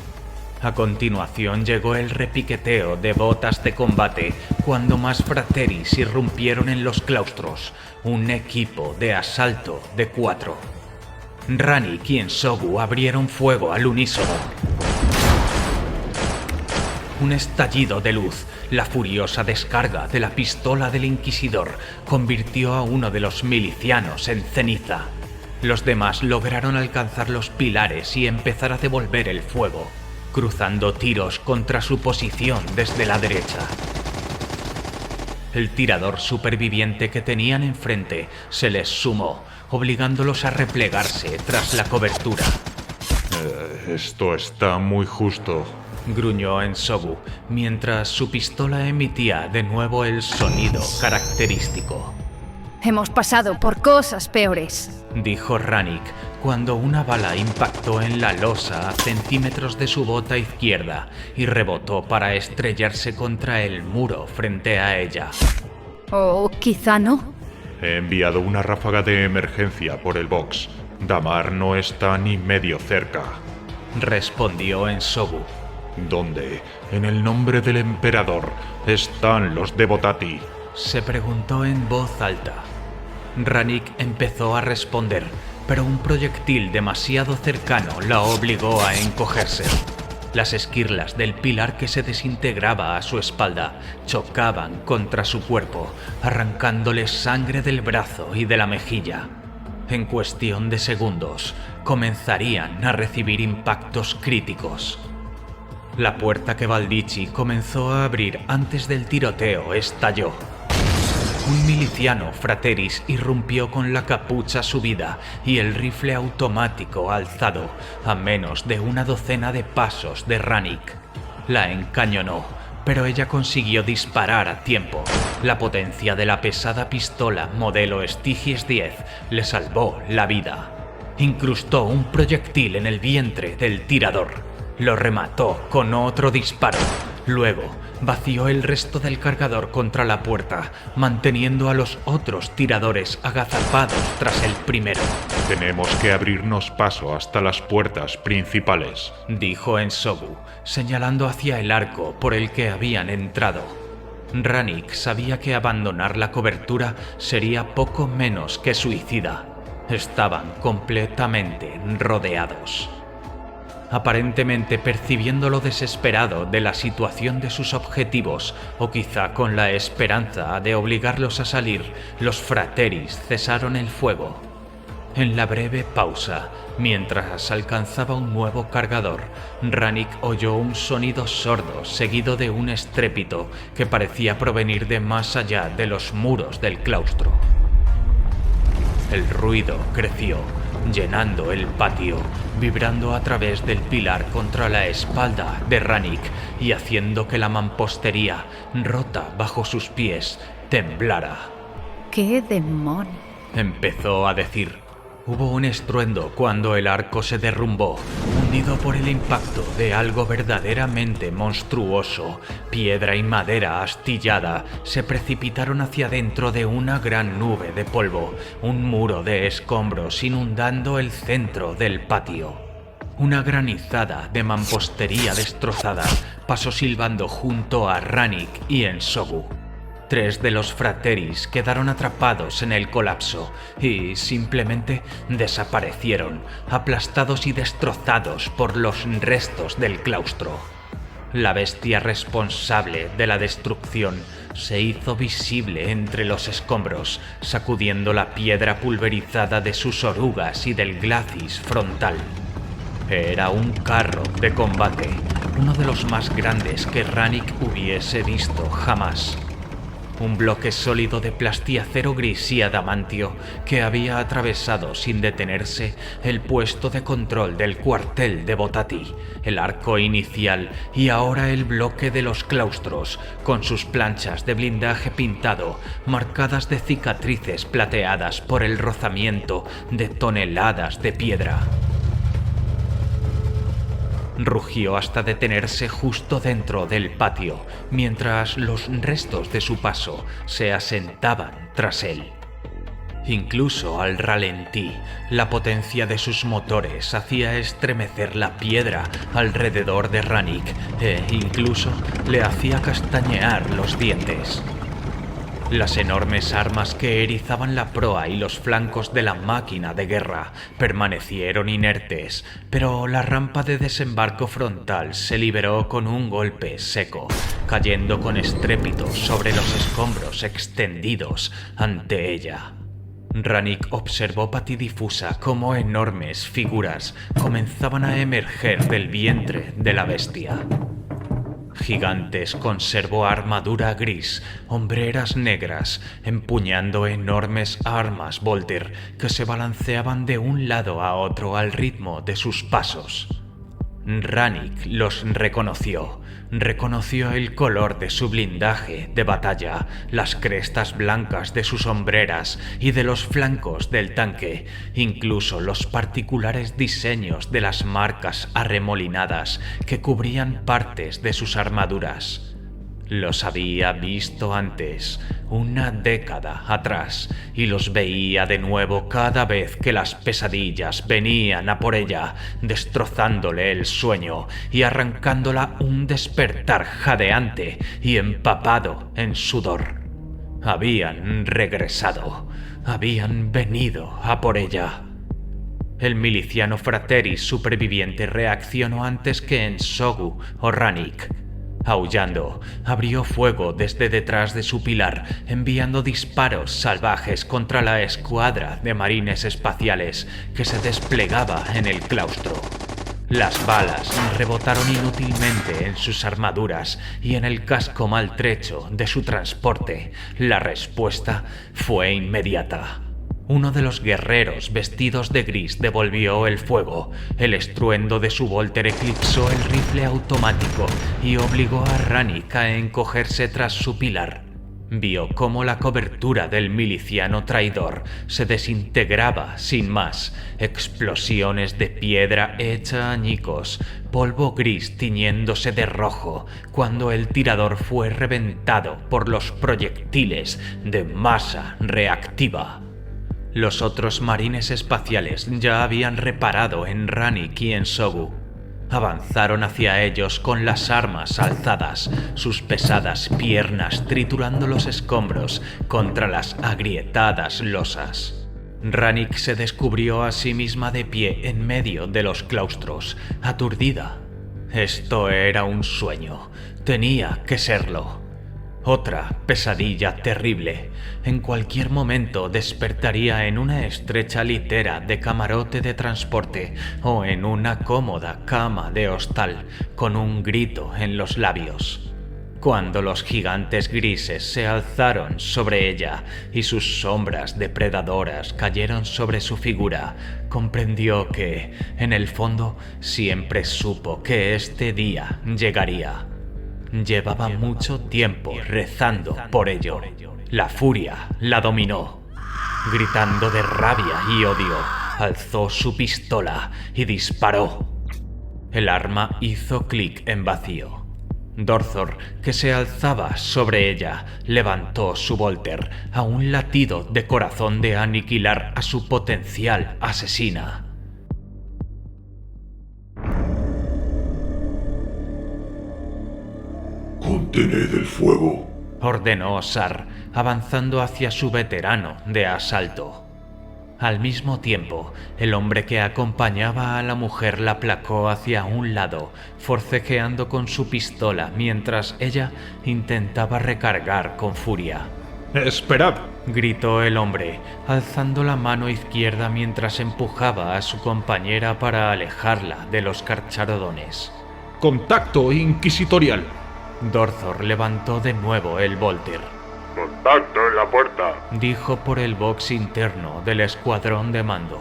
A continuación llegó el repiqueteo de botas de combate cuando más frateris irrumpieron en los claustros, un equipo de asalto de 4. Rannick y Ensogu abrieron fuego al unísono. Un estallido de luz, la furiosa descarga de la pistola del Inquisidor, convirtió a uno de los milicianos en ceniza. Los demás lograron alcanzar los pilares y empezar a devolver el fuego, cruzando tiros contra su posición desde la derecha. El tirador superviviente que tenían enfrente se les sumó, obligándolos a replegarse tras la cobertura. Esto está muy justo, gruñó Ensogu, mientras su pistola emitía de nuevo el sonido característico. Hemos pasado por cosas peores, dijo Rannick, cuando una bala impactó en la losa a centímetros de su bota izquierda y rebotó para estrellarse contra el muro frente a ella. O quizá no. He enviado una ráfaga de emergencia por el box. Damar no está ni medio cerca, respondió Ensogu. ¿Dónde, en el nombre del emperador, están los Devotati?, se preguntó en voz alta. Rannick empezó a responder, pero un proyectil demasiado cercano la obligó a encogerse. Las esquirlas del pilar que se desintegraba a su espalda chocaban contra su cuerpo, arrancándole sangre del brazo y de la mejilla. En cuestión de segundos, comenzarían a recibir impactos críticos. La puerta que Baldichi comenzó a abrir antes del tiroteo estalló. Un miliciano frateris irrumpió con la capucha subida y el rifle automático alzado, a menos de una docena de pasos de Rannick. La encañonó, pero ella consiguió disparar a tiempo. La potencia de la pesada pistola modelo Stygies 10 le salvó la vida. Incrustó un proyectil en el vientre del tirador. Lo remató con otro disparo. Luego, vació el resto del cargador contra la puerta, manteniendo a los otros tiradores agazapados tras el primero. Tenemos que abrirnos paso hasta las puertas principales, dijo Ensogu, señalando hacia el arco por el que habían entrado. Rannick sabía que abandonar la cobertura sería poco menos que suicida. Estaban completamente rodeados. Aparentemente percibiendo lo desesperado de la situación de sus objetivos, o quizá con la esperanza de obligarlos a salir, los frateris cesaron el fuego. En la breve pausa, mientras alcanzaba un nuevo cargador, Rannick oyó un sonido sordo seguido de un estrépito que parecía provenir de más allá de los muros del claustro. El ruido creció, llenando el patio, vibrando a través del pilar contra la espalda de Rannick y haciendo que la mampostería, rota bajo sus pies, temblara. ¡Qué demonio!, empezó a decir. Hubo un estruendo cuando el arco se derrumbó, hundido por el impacto de algo verdaderamente monstruoso. Piedra y madera astillada se precipitaron hacia dentro de una gran nube de polvo, un muro de escombros inundando el centro del patio. Una granizada de mampostería destrozada pasó silbando junto a Rannick y Ensogu. 3 de los frateris quedaron atrapados en el colapso y simplemente desaparecieron, aplastados y destrozados por los restos del claustro. La bestia responsable de la destrucción se hizo visible entre los escombros, sacudiendo la piedra pulverizada de sus orugas y del glacis frontal. Era un carro de combate, uno de los más grandes que Rannick hubiese visto jamás. Un bloque sólido de plastiacero gris y adamantio que había atravesado sin detenerse el puesto de control del cuartel de Botati, el arco inicial y ahora el bloque de los claustros, con sus planchas de blindaje pintado, marcadas de cicatrices plateadas por el rozamiento de toneladas de piedra. Rugió hasta detenerse justo dentro del patio, mientras los restos de su paso se asentaban tras él. Incluso al ralentí, la potencia de sus motores hacía estremecer la piedra alrededor de Rannick e incluso le hacía castañear los dientes. Las enormes armas que erizaban la proa y los flancos de la máquina de guerra permanecieron inertes, pero la rampa de desembarco frontal se liberó con un golpe seco, cayendo con estrépito sobre los escombros extendidos ante ella. Rannick observó patidifusa cómo enormes figuras comenzaban a emerger del vientre de la bestia. Gigantes con servoarmadura gris, hombreras negras, empuñando enormes armas Volter que se balanceaban de un lado a otro al ritmo de sus pasos. Rannick los reconoció el color de su blindaje de batalla, las crestas blancas de sus hombreras y de los flancos del tanque, incluso los particulares diseños de las marcas arremolinadas que cubrían partes de sus armaduras. Los había visto antes, una década atrás, y los veía de nuevo cada vez que las pesadillas venían a por ella, destrozándole el sueño y arrancándola un despertar jadeante y empapado en sudor. Habían regresado, habían venido a por ella. El miliciano frateris superviviente reaccionó antes que Ensogu o Rannick. Aullando, abrió fuego desde detrás de su pilar, enviando disparos salvajes contra la escuadra de marines espaciales que se desplegaba en el claustro. Las balas rebotaron inútilmente en sus armaduras y en el casco maltrecho de su transporte. La respuesta fue inmediata. Uno de los guerreros vestidos de gris devolvió el fuego. El estruendo de su Volter eclipsó el rifle automático y obligó a Rannick a encogerse tras su pilar. Vio cómo la cobertura del miliciano traidor se desintegraba sin más. Explosiones de piedra hecha añicos, polvo gris tiñéndose de rojo cuando el tirador fue reventado por los proyectiles de masa reactiva. Los otros marines espaciales ya habían reparado en Rannick y en Ensogu. Avanzaron hacia ellos con las armas alzadas, sus pesadas piernas triturando los escombros contra las agrietadas losas. Rannick se descubrió a sí misma de pie en medio de los claustros, aturdida. Esto era un sueño, tenía que serlo. Otra pesadilla terrible. En cualquier momento despertaría en una estrecha litera de camarote de transporte o en una cómoda cama de hostal, con un grito en los labios. Cuando los gigantes grises se alzaron sobre ella y sus sombras depredadoras cayeron sobre su figura, comprendió que, en el fondo, siempre supo que este día llegaría. Llevaba mucho tiempo rezando por ello. La furia la dominó. Gritando de rabia y odio, alzó su pistola y disparó. El arma hizo clic en vacío. Dorthor, que se alzaba sobre ella, levantó su Volter a un latido de corazón de aniquilar a su potencial asesina. Contened el fuego. ordenó Sar, avanzando hacia su veterano de asalto. Al mismo tiempo, el hombre que acompañaba a la mujer la aplacó hacia un lado, forcejeando con su pistola mientras ella intentaba recargar con furia. ¡Esperad!, gritó el hombre, alzando la mano izquierda mientras empujaba a su compañera para alejarla de los carcharodones. ¡Contacto inquisitorial! Dorthor levantó de nuevo el Volter. ¡Contacto en la puerta!, dijo por el box interno del escuadrón de mando.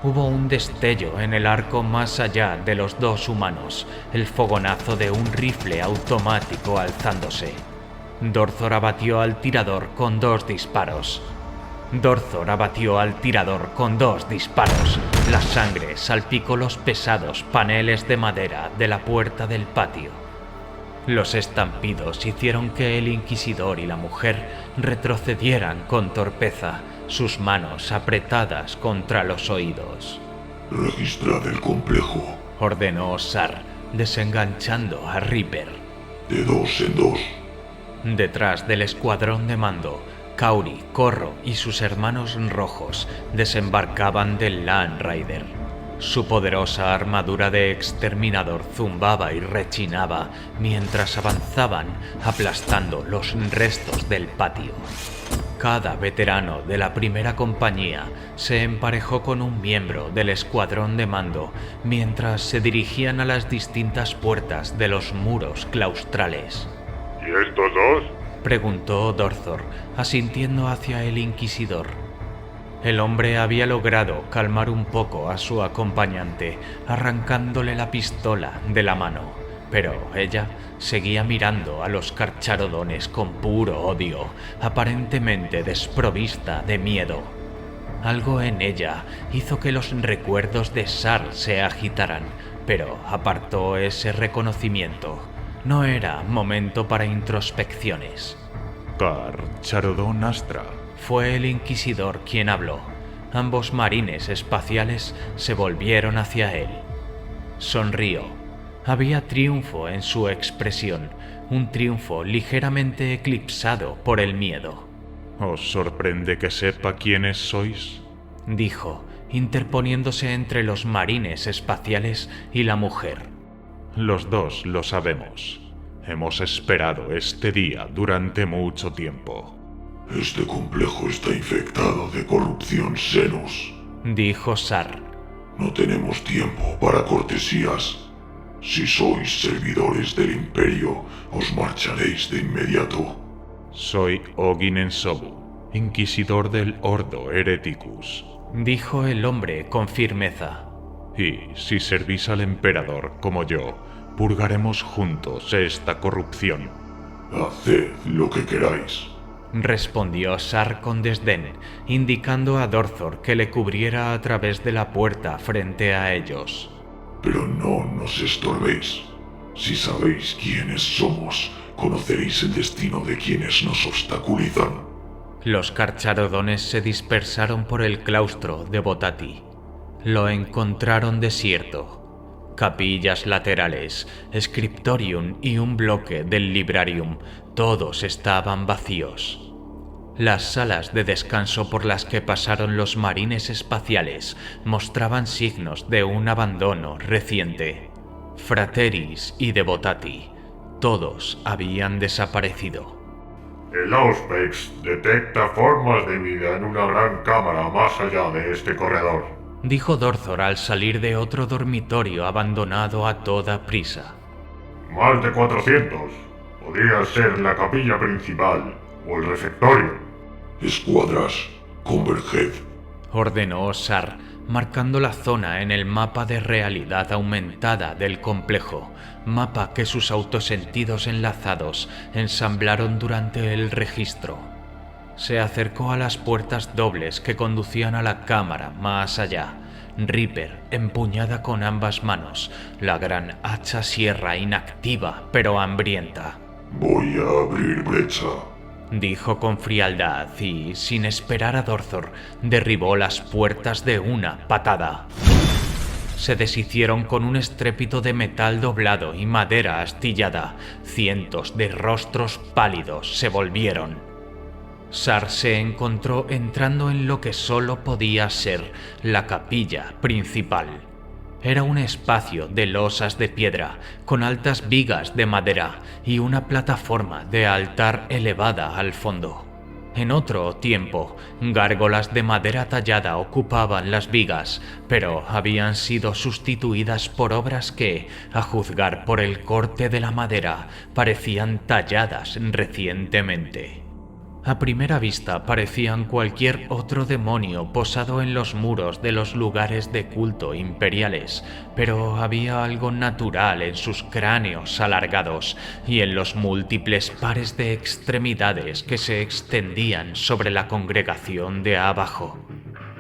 Hubo un destello en el arco más allá de los dos humanos, el fogonazo de un rifle automático alzándose. Dorthor abatió al tirador con 2 disparos. La sangre salpicó los pesados paneles de madera de la puerta del patio. Los estampidos hicieron que el inquisidor y la mujer retrocedieran con torpeza, sus manos apretadas contra los oídos. Registrad el complejo, ordenó Sar, desenganchando a Reaper. De 2 en 2. Detrás del escuadrón de mando, Kauri, Corro y sus hermanos rojos desembarcaban del Land Raider. Su poderosa armadura de exterminador zumbaba y rechinaba mientras avanzaban, aplastando los restos del patio. Cada veterano de la primera compañía se emparejó con un miembro del escuadrón de mando mientras se dirigían a las distintas puertas de los muros claustrales. ¿Y estos dos?, preguntó Dorthor, asintiendo hacia el inquisidor. El hombre había logrado calmar un poco a su acompañante, arrancándole la pistola de la mano, pero ella seguía mirando a los carcharodones con puro odio, aparentemente desprovista de miedo. Algo en ella hizo que los recuerdos de Sar se agitaran, pero apartó ese reconocimiento. No era momento para introspecciones. Carcharodon Astra. Fue el inquisidor quien habló. Ambos marines espaciales se volvieron hacia él. Sonrió. Había triunfo en su expresión, un triunfo ligeramente eclipsado por el miedo. ¿Os sorprende que sepa quiénes sois?, dijo, interponiéndose entre los marines espaciales y la mujer. Los dos lo sabemos. Hemos esperado este día durante mucho tiempo. Este complejo está infectado de corrupción Xenos, dijo Sar. No tenemos tiempo para cortesías. Si sois servidores del Imperio, os marcharéis de inmediato. Soy Ogin Ensobu, inquisidor del Ordo Hereticus, dijo el hombre con firmeza. Y si servís al emperador como yo, purgaremos juntos esta corrupción. Haced lo que queráis, respondió Sar con desdén, indicando a Dorthor que le cubriera a través de la puerta frente a ellos. Pero no nos estorbéis. Si sabéis quiénes somos, conoceréis el destino de quienes nos obstaculizan. Los carcharodones se dispersaron por el claustro de Botati. Lo encontraron desierto. Capillas laterales, scriptorium y un bloque del librarium, todos estaban vacíos. Las salas de descanso por las que pasaron los marines espaciales mostraban signos de un abandono reciente. Frateris y Devotati, todos habían desaparecido. El Auspex detecta formas de vida en una gran cámara más allá de este corredor, dijo Dorthor al salir de otro dormitorio abandonado a toda prisa. Más de 400. Podría ser la capilla principal o el refectorio. Escuadras, converged, ordenó Sar, marcando la zona en el mapa de realidad aumentada del complejo, mapa que sus autosentidos enlazados ensamblaron durante el registro. Se acercó a las puertas dobles que conducían a la cámara más allá. Reaper, empuñada con ambas manos, la gran hacha sierra inactiva pero hambrienta. Voy a abrir brecha, dijo con frialdad y, sin esperar a Dorthor, derribó las puertas de una patada. se deshicieron con un estrépito de metal doblado y madera astillada. Cientos de rostros pálidos se volvieron. Sar se encontró entrando en lo que solo podía ser la capilla principal. Era un espacio de losas de piedra, con altas vigas de madera y una plataforma de altar elevada al fondo. En otro tiempo, gárgolas de madera tallada ocupaban las vigas, pero habían sido sustituidas por obras que, a juzgar por el corte de la madera, parecían talladas recientemente. A primera vista parecían cualquier otro demonio posado en los muros de los lugares de culto imperiales, pero había algo natural en sus cráneos alargados y en los múltiples pares de extremidades que se extendían sobre la congregación de abajo.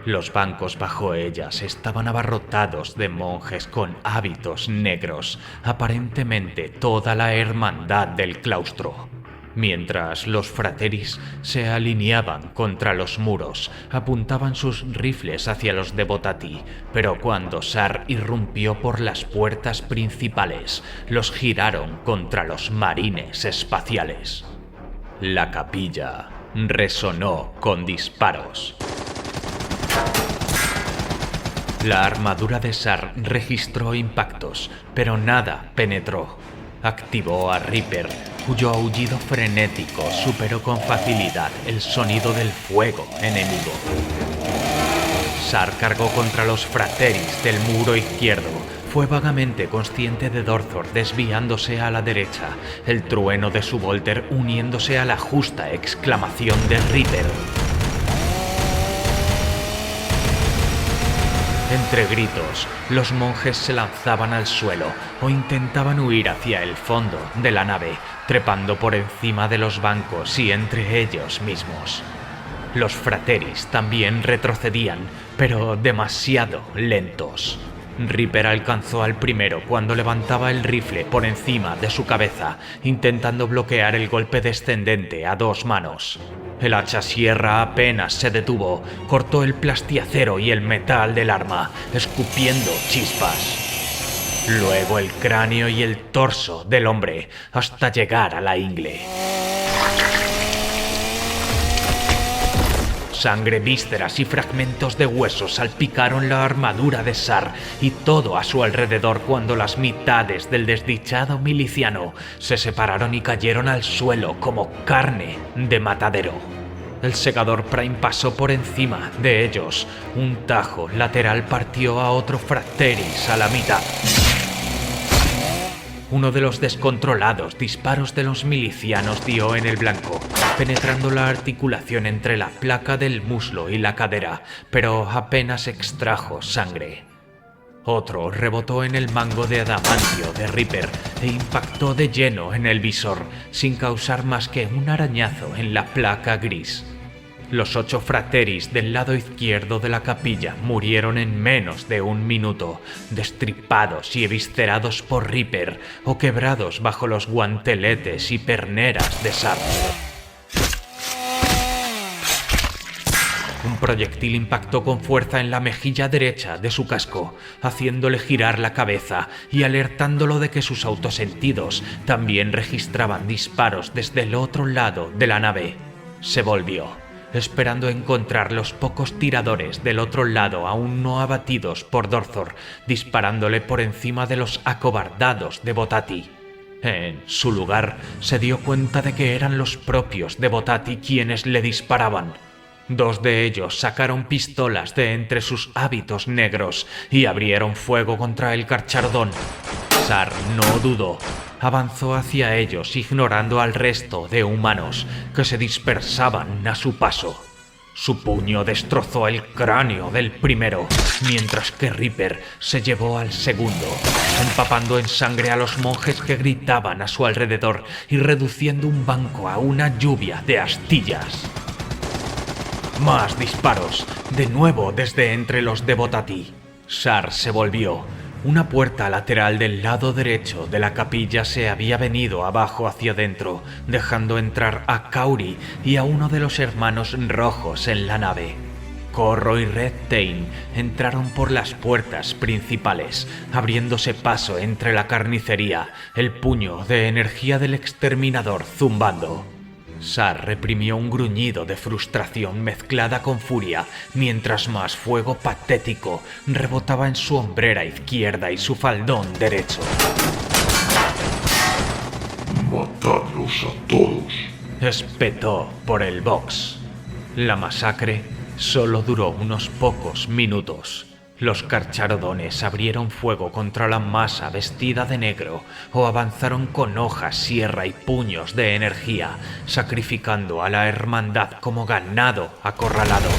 Los bancos bajo ellas estaban abarrotados de monjes con hábitos negros, aparentemente toda la hermandad del claustro. Mientras los frateris se alineaban contra los muros, apuntaban sus rifles hacia los devotati, pero cuando Sar irrumpió por las puertas principales, los giraron contra los marines espaciales. La capilla resonó con disparos. La armadura de Sar registró impactos, pero nada penetró. Activó a Reaper, cuyo aullido frenético superó con facilidad el sonido del fuego enemigo. Sar cargó contra los frateris del muro izquierdo. Fue vagamente consciente de Dorthor desviándose a la derecha, el trueno de su Volter uniéndose a la justa exclamación de Reaper. Entre gritos, los monjes se lanzaban al suelo o intentaban huir hacia el fondo de la nave, trepando por encima de los bancos y entre ellos mismos. Los frateris también retrocedían, pero demasiado lentos. Reaper alcanzó al primero cuando levantaba el rifle por encima de su cabeza, intentando bloquear el golpe descendente a dos manos. El hacha sierra apenas se detuvo, cortó el plastiacero y el metal del arma, escupiendo chispas. Luego el cráneo y el torso del hombre, hasta llegar a la ingle. Sangre, vísceras y fragmentos de hueso salpicaron la armadura de Sar y todo a su alrededor cuando las mitades del desdichado miliciano se separaron y cayeron al suelo como carne de matadero. El segador Prime pasó por encima de ellos. Un tajo lateral partió a otro frateris a la mitad. Uno de los descontrolados disparos de los milicianos dio en el blanco, penetrando la articulación entre la placa del muslo y la cadera, pero apenas extrajo sangre. Otro rebotó en el mango de adamantio de Reaper e impactó de lleno en el visor, sin causar más que un arañazo en la placa gris. Los 8 frateris del lado izquierdo de la capilla murieron en menos de un minuto, destripados y eviscerados por Reaper o quebrados bajo los guanteletes y perneras de Sar. Un proyectil impactó con fuerza en la mejilla derecha de su casco, haciéndole girar la cabeza y alertándolo de que sus autosentidos también registraban disparos desde el otro lado de la nave. Se volvió, esperando encontrar los pocos tiradores del otro lado aún no abatidos por Dorthor, disparándole por encima de los acobardados devotati. En su lugar, se dio cuenta de que eran los propios devotati quienes le disparaban. 2 de ellos sacaron pistolas de entre sus hábitos negros y abrieron fuego contra el carchardón. Sar no dudó. Avanzó hacia ellos ignorando al resto de humanos que se dispersaban a su paso. Su puño destrozó el cráneo del primero, mientras que Reaper se llevó al segundo, empapando en sangre a los monjes que gritaban a su alrededor y reduciendo un banco a una lluvia de astillas. Más disparos, de nuevo desde entre los devotati. Sar se volvió. Una puerta lateral del lado derecho de la capilla se había venido abajo hacia adentro, dejando entrar a Kauri y a uno de los hermanos rojos en la nave. Corro y Red Tail entraron por las puertas principales, abriéndose paso entre la carnicería, el puño de energía del exterminador zumbando. Sar reprimió un gruñido de frustración mezclada con furia, mientras más fuego patético rebotaba en su hombrera izquierda y su faldón derecho. ¡Matadlos a todos! Espetó por el box. La masacre solo duró unos pocos minutos. Los carcharodones abrieron fuego contra la masa vestida de negro o avanzaron con hojas, sierra y puños de energía, sacrificando a la hermandad como ganado acorralado.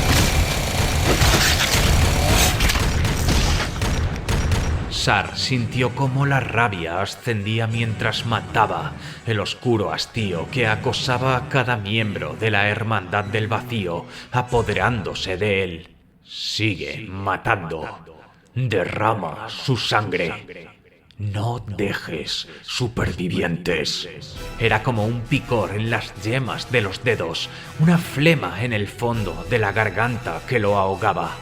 Sar sintió cómo la rabia ascendía mientras mataba, el oscuro hastío que acosaba a cada miembro de la Hermandad del Vacío, apoderándose de él. Sigue matando. Derrama su sangre. No dejes supervivientes. Era como un picor en las yemas de los dedos, una flema en el fondo de la garganta que lo ahogaba.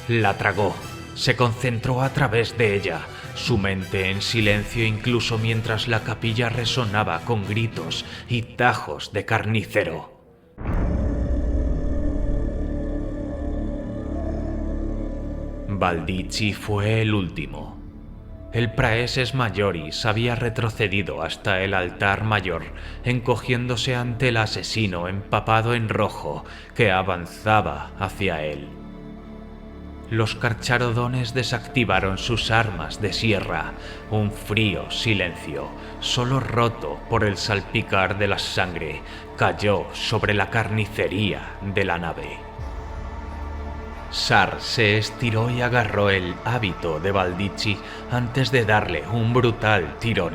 La tragó. Se concentró a través de ella, su mente en silencio incluso mientras la capilla resonaba con gritos y tajos de carnicero. Baldichi fue el último. El praeses majoris había retrocedido hasta el altar mayor, encogiéndose ante el asesino empapado en rojo que avanzaba hacia él. Los carcharodones desactivaron sus armas de sierra, un frío silencio, solo roto por el salpicar de la sangre, cayó sobre la carnicería de la nave. Sar se estiró y agarró el hábito de Baldichi antes de darle un brutal tirón.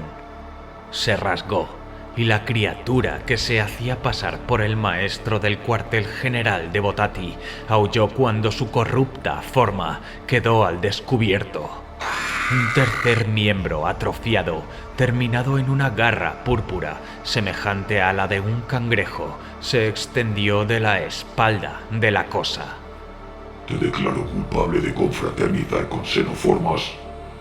Se rasgó y la criatura que se hacía pasar por el maestro del cuartel general de Botati aulló cuando su corrupta forma quedó al descubierto. Un tercer miembro atrofiado, terminado en una garra púrpura semejante a la de un cangrejo, se extendió de la espalda de la cosa. Te declaro culpable de confraternizar con xenoformas,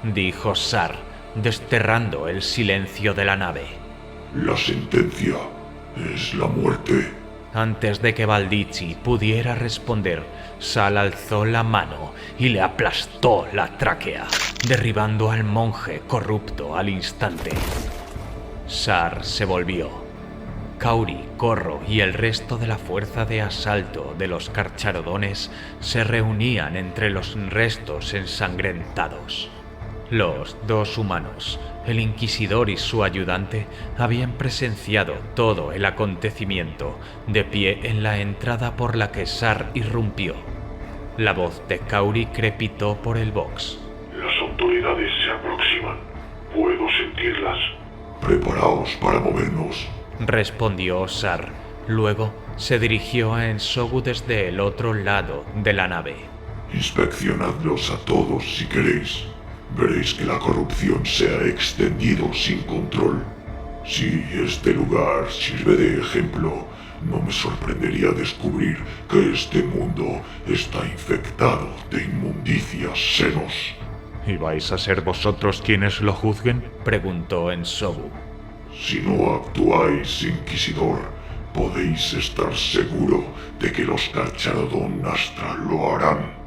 dijo Sar, desterrando el silencio de la nave. La sentencia es la muerte. Antes de que Baldichi pudiera responder, Sal alzó la mano y le aplastó la tráquea, derribando al monje corrupto al instante. Sar se volvió. Kauri, Corro y el resto de la fuerza de asalto de los carcharodones se reunían entre los restos ensangrentados. Los dos humanos, el inquisidor y su ayudante, habían presenciado todo el acontecimiento de pie en la entrada por la que Sar irrumpió. La voz de Kauri crepitó por el box. Las autoridades se aproximan. Puedo sentirlas. Preparaos para movernos, respondió Sar. Luego se dirigió a Ensogu desde el otro lado de la nave. Inspeccionadlos a todos si queréis. Veréis que la corrupción se ha extendido sin control. Si este lugar sirve de ejemplo, no me sorprendería descubrir que este mundo está infectado de inmundicias senos. ¿Y vais a ser vosotros quienes lo juzguen?, preguntó Ensogu. Si no actuáis, Inquisidor, podéis estar seguro de que los Carcharodon Astra lo harán.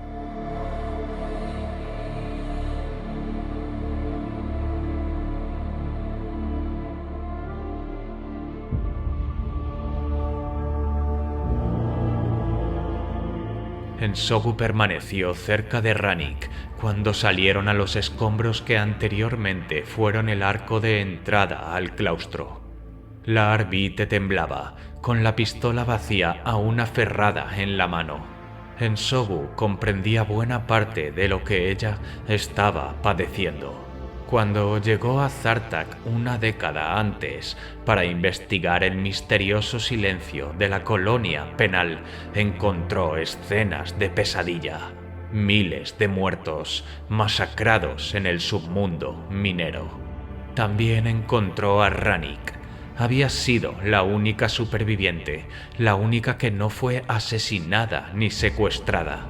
Ensogu permaneció cerca de Rannick cuando salieron a los escombros que anteriormente fueron el arco de entrada al claustro. La Arbite temblaba, con la pistola vacía aún aferrada en la mano. Ensogu comprendía buena parte de lo que ella estaba padeciendo. Cuando llegó a Zartak una década antes para investigar el misterioso silencio de la colonia penal, encontró escenas de pesadilla. Miles de muertos masacrados en el submundo minero. También encontró a Rannick. Había sido la única superviviente, la única que no fue asesinada ni secuestrada.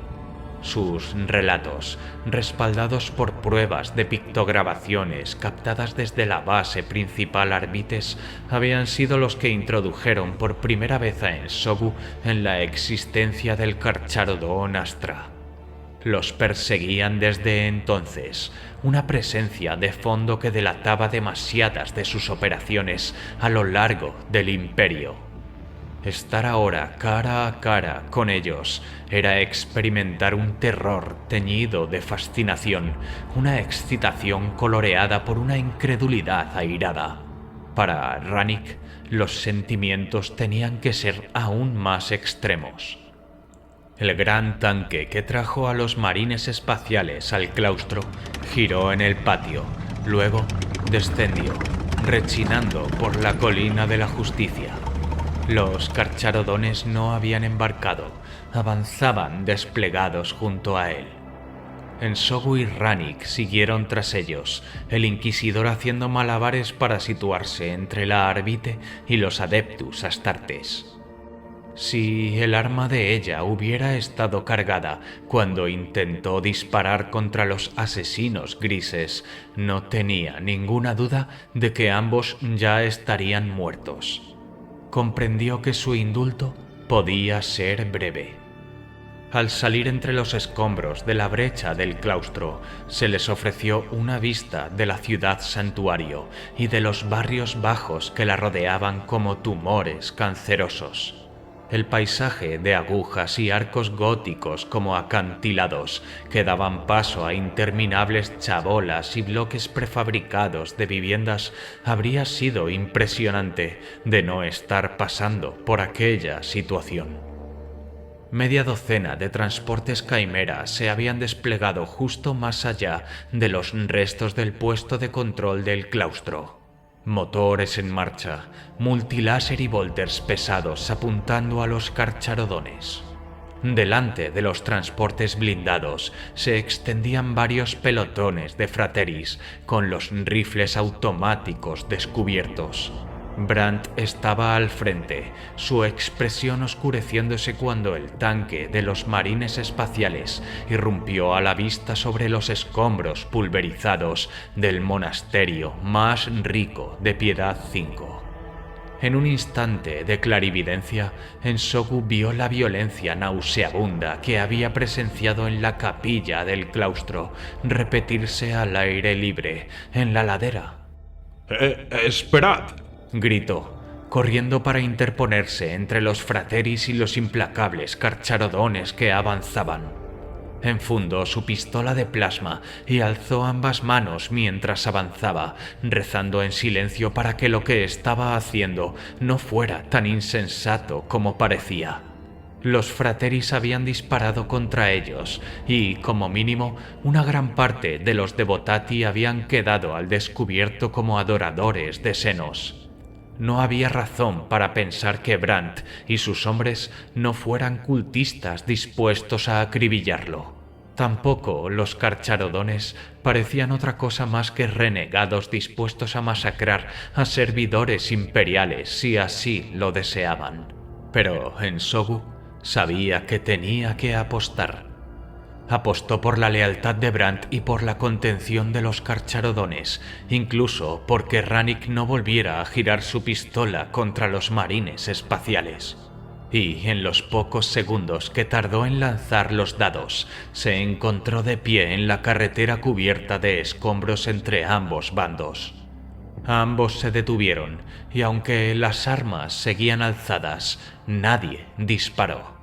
Sus relatos, respaldados por pruebas de pictograbaciones captadas desde la base principal Arbites, habían sido los que introdujeron por primera vez a Ensogu en la existencia del Carcharodon Astra. Los perseguían desde entonces, una presencia de fondo que delataba demasiadas de sus operaciones a lo largo del Imperio. Estar ahora cara a cara con ellos era experimentar un terror teñido de fascinación, una excitación coloreada por una incredulidad airada. Para Rannick, los sentimientos tenían que ser aún más extremos. El gran tanque que trajo a los marines espaciales al claustro giró en el patio, luego descendió, rechinando por la colina de la justicia. Los carcharodones no habían embarcado, avanzaban desplegados junto a él. Ensogu y Rannick siguieron tras ellos, el Inquisidor haciendo malabares para situarse entre la Arbite y los Adeptus Astartes. Si el arma de ella hubiera estado cargada cuando intentó disparar contra los asesinos grises, no tenía ninguna duda de que ambos ya estarían muertos. Comprendió que su indulto podía ser breve. Al salir entre los escombros de la brecha del claustro, se les ofreció una vista de la ciudad santuario y de los barrios bajos que la rodeaban como tumores cancerosos. El paisaje de agujas y arcos góticos como acantilados que daban paso a interminables chabolas y bloques prefabricados de viviendas habría sido impresionante de no estar pasando por aquella situación. Media docena de transportes Caimera se habían desplegado justo más allá de los restos del puesto de control del claustro. Motores en marcha, multiláser y volters pesados apuntando a los carcharodones. Delante de los transportes blindados se extendían varios pelotones de frateris con los rifles automáticos descubiertos. Brandt estaba al frente, su expresión oscureciéndose cuando el tanque de los marines espaciales irrumpió a la vista sobre los escombros pulverizados del monasterio más rico de Piedad 5. En un instante de clarividencia, Ensogu vio la violencia nauseabunda que había presenciado en la capilla del claustro repetirse al aire libre, en la ladera. ¡Esperad!, gritó, corriendo para interponerse entre los frateris y los implacables carcharodones que avanzaban. Enfundó su pistola de plasma y alzó ambas manos mientras avanzaba, rezando en silencio para que lo que estaba haciendo no fuera tan insensato como parecía. Los frateris habían disparado contra ellos y, como mínimo, una gran parte de los devotati habían quedado al descubierto como adoradores de senos. No había razón para pensar que Brandt y sus hombres no fueran cultistas dispuestos a acribillarlo. Tampoco los carcharodones parecían otra cosa más que renegados dispuestos a masacrar a servidores imperiales si así lo deseaban. Pero Ensogu sabía que tenía que apostar. Apostó por la lealtad de Brandt y por la contención de los carcharodones, incluso porque Rannick no volviera a girar su pistola contra los marines espaciales. Y en los pocos segundos que tardó en lanzar los dados, se encontró de pie en la carretera cubierta de escombros entre ambos bandos. Ambos se detuvieron, y aunque las armas seguían alzadas, nadie disparó.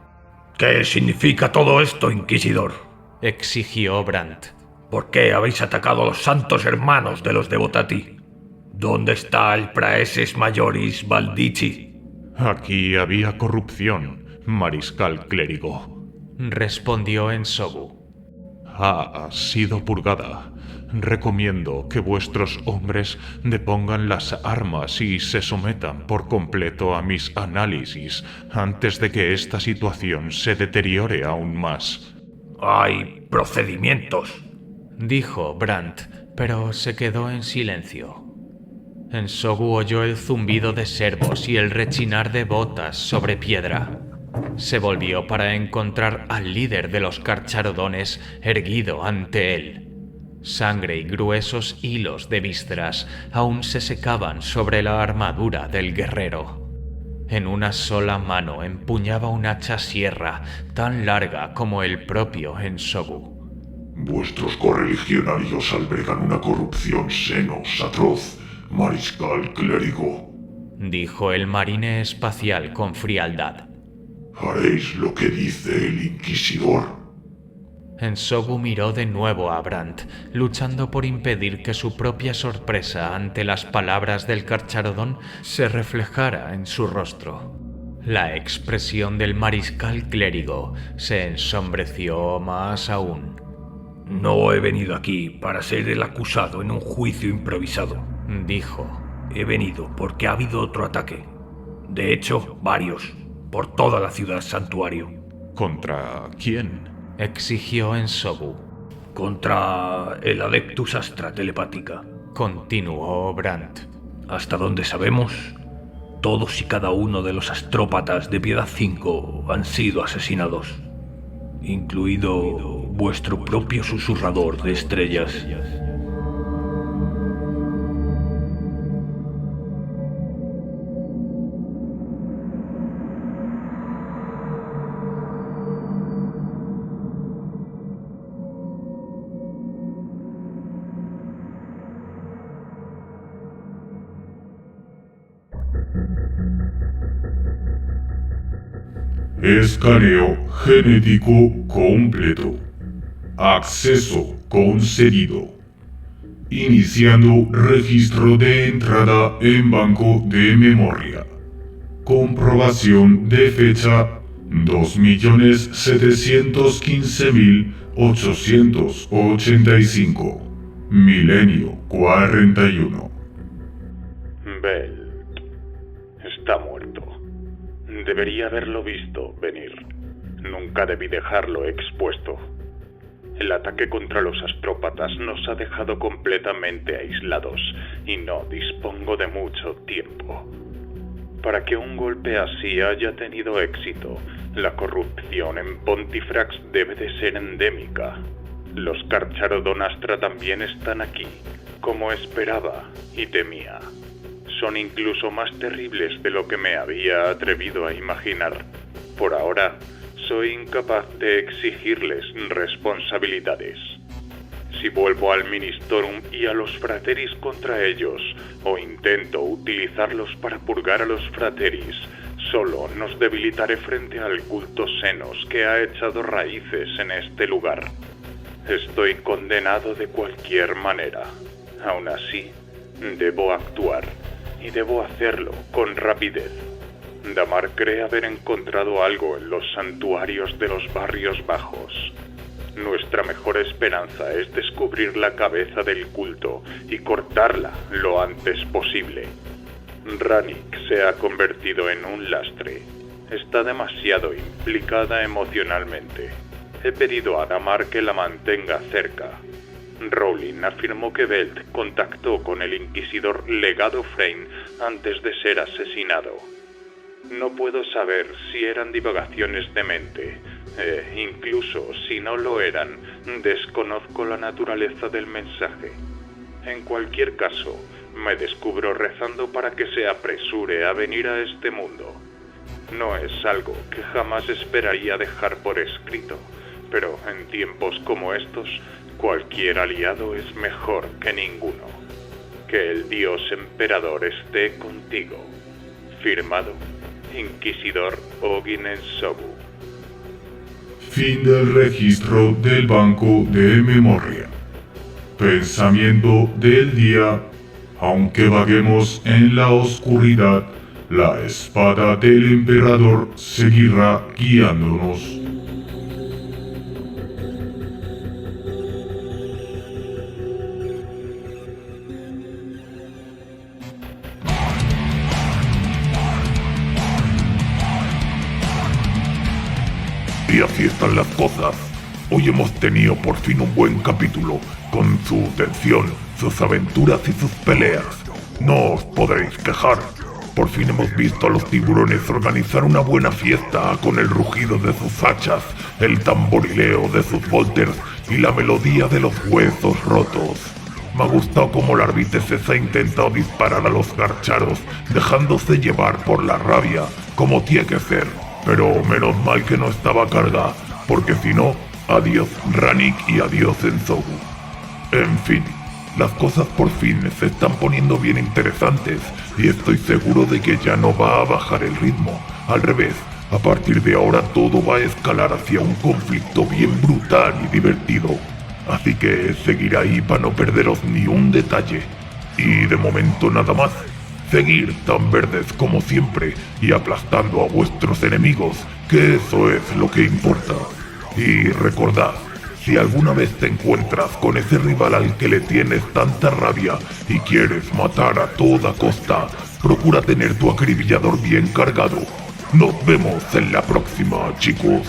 ¿Qué significa todo esto, Inquisidor?, exigió Brandt. ¿Por qué habéis atacado a los santos hermanos de los devotati? ¿Dónde está el praeses majoris Valdici? Aquí había corrupción, mariscal clérigo, respondió Ensogu. Ha sido purgada. Recomiendo que vuestros hombres depongan las armas y se sometan por completo a mis análisis antes de que esta situación se deteriore aún más. Hay procedimientos, dijo Brandt, pero se quedó en silencio. Ensogu oyó el zumbido de servos y el rechinar de botas sobre piedra. Se volvió para encontrar al líder de los carcharodones erguido ante él. Sangre y gruesos hilos de vísceras aún se secaban sobre la armadura del guerrero. En una sola mano empuñaba un hacha sierra tan larga como el propio Ensogu. Vuestros correligionarios albergan una corrupción senos atroz, mariscal clérigo, dijo el marine espacial con frialdad. Haréis lo que dice el inquisidor. Ensogu miró de nuevo a Brandt, luchando por impedir que su propia sorpresa ante las palabras del carcharodón se reflejara en su rostro. La expresión del mariscal clérigo se ensombreció más aún. No he venido aquí para ser el acusado en un juicio improvisado, dijo. He venido porque ha habido otro ataque. De hecho, varios, por toda la ciudad santuario. ¿Contra quién? Exigió Ensogu. Contra el Adeptus Astra telepática, continuó Brandt. Hasta donde sabemos, todos y cada uno de los astrópatas de Piedad 5 han sido asesinados, incluido vuestro propio susurrador de estrellas. Escaneo genético completo. Acceso concedido. Iniciando registro de entrada en banco de memoria. Comprobación de fecha 2.715.885. Milenio 41. Bell está muerto. Debería haberlo visto venir. Nunca debí dejarlo expuesto. El ataque contra los astrópatas nos ha dejado completamente aislados y no dispongo de mucho tiempo. Para que un golpe así haya tenido éxito, la corrupción en Pontifrax debe de ser endémica. Los Carcharodon Astra también están aquí, como esperaba y temía. Son incluso más terribles de lo que me había atrevido a imaginar. Por ahora, soy incapaz de exigirles responsabilidades. Si vuelvo al Ministorum y a los Frateris contra ellos, o intento utilizarlos para purgar a los Frateris, solo nos debilitaré frente al culto Senos que ha echado raíces en este lugar. Estoy condenado de cualquier manera. Aún así, debo actuar. Y debo hacerlo con rapidez. Damar cree haber encontrado algo en los santuarios de los barrios bajos. Nuestra mejor esperanza es descubrir la cabeza del culto y cortarla lo antes posible. Rannick se ha convertido en un lastre. Está demasiado implicada emocionalmente. He pedido a Damar que la mantenga cerca. Rowling afirmó que Belt contactó con el inquisidor Legado Frame antes de ser asesinado. No puedo saber si eran divagaciones de mente. Incluso si no lo eran, desconozco la naturaleza del mensaje. En cualquier caso, me descubro rezando para que se apresure a venir a este mundo. No es algo que jamás esperaría dejar por escrito, pero en tiempos como estos, cualquier aliado es mejor que ninguno. Que el Dios Emperador esté contigo. Firmado, Inquisidor Ogin Ensogu. Fin del registro del banco de memoria. Pensamiento del día. Aunque vaguemos en la oscuridad, la espada del Emperador seguirá guiándonos. Y así están las cosas. Hoy hemos tenido por fin un buen capítulo, con su tensión, sus aventuras y sus peleas. No os podréis quejar. Por fin hemos visto a los tiburones organizar una buena fiesta con el rugido de sus hachas, el tamborileo de sus volters y la melodía de los huesos rotos. Me ha gustado cómo Larviteses ha intentado disparar a los garcharos, dejándose llevar por la rabia, como tiene que ser. Pero menos mal que no estaba cargada, porque si no, adiós Rannick y adiós Enzogu. En fin, las cosas por fin se están poniendo bien interesantes y estoy seguro de que ya no va a bajar el ritmo. Al revés, a partir de ahora todo va a escalar hacia un conflicto bien brutal y divertido. Así que seguir ahí para no perderos ni un detalle. Y de momento nada más. Seguir tan verdes como siempre y aplastando a vuestros enemigos, que eso es lo que importa. Y recordad, si alguna vez te encuentras con ese rival al que le tienes tanta rabia y quieres matar a toda costa, procura tener tu acribillador bien cargado. Nos vemos en la próxima, chicos.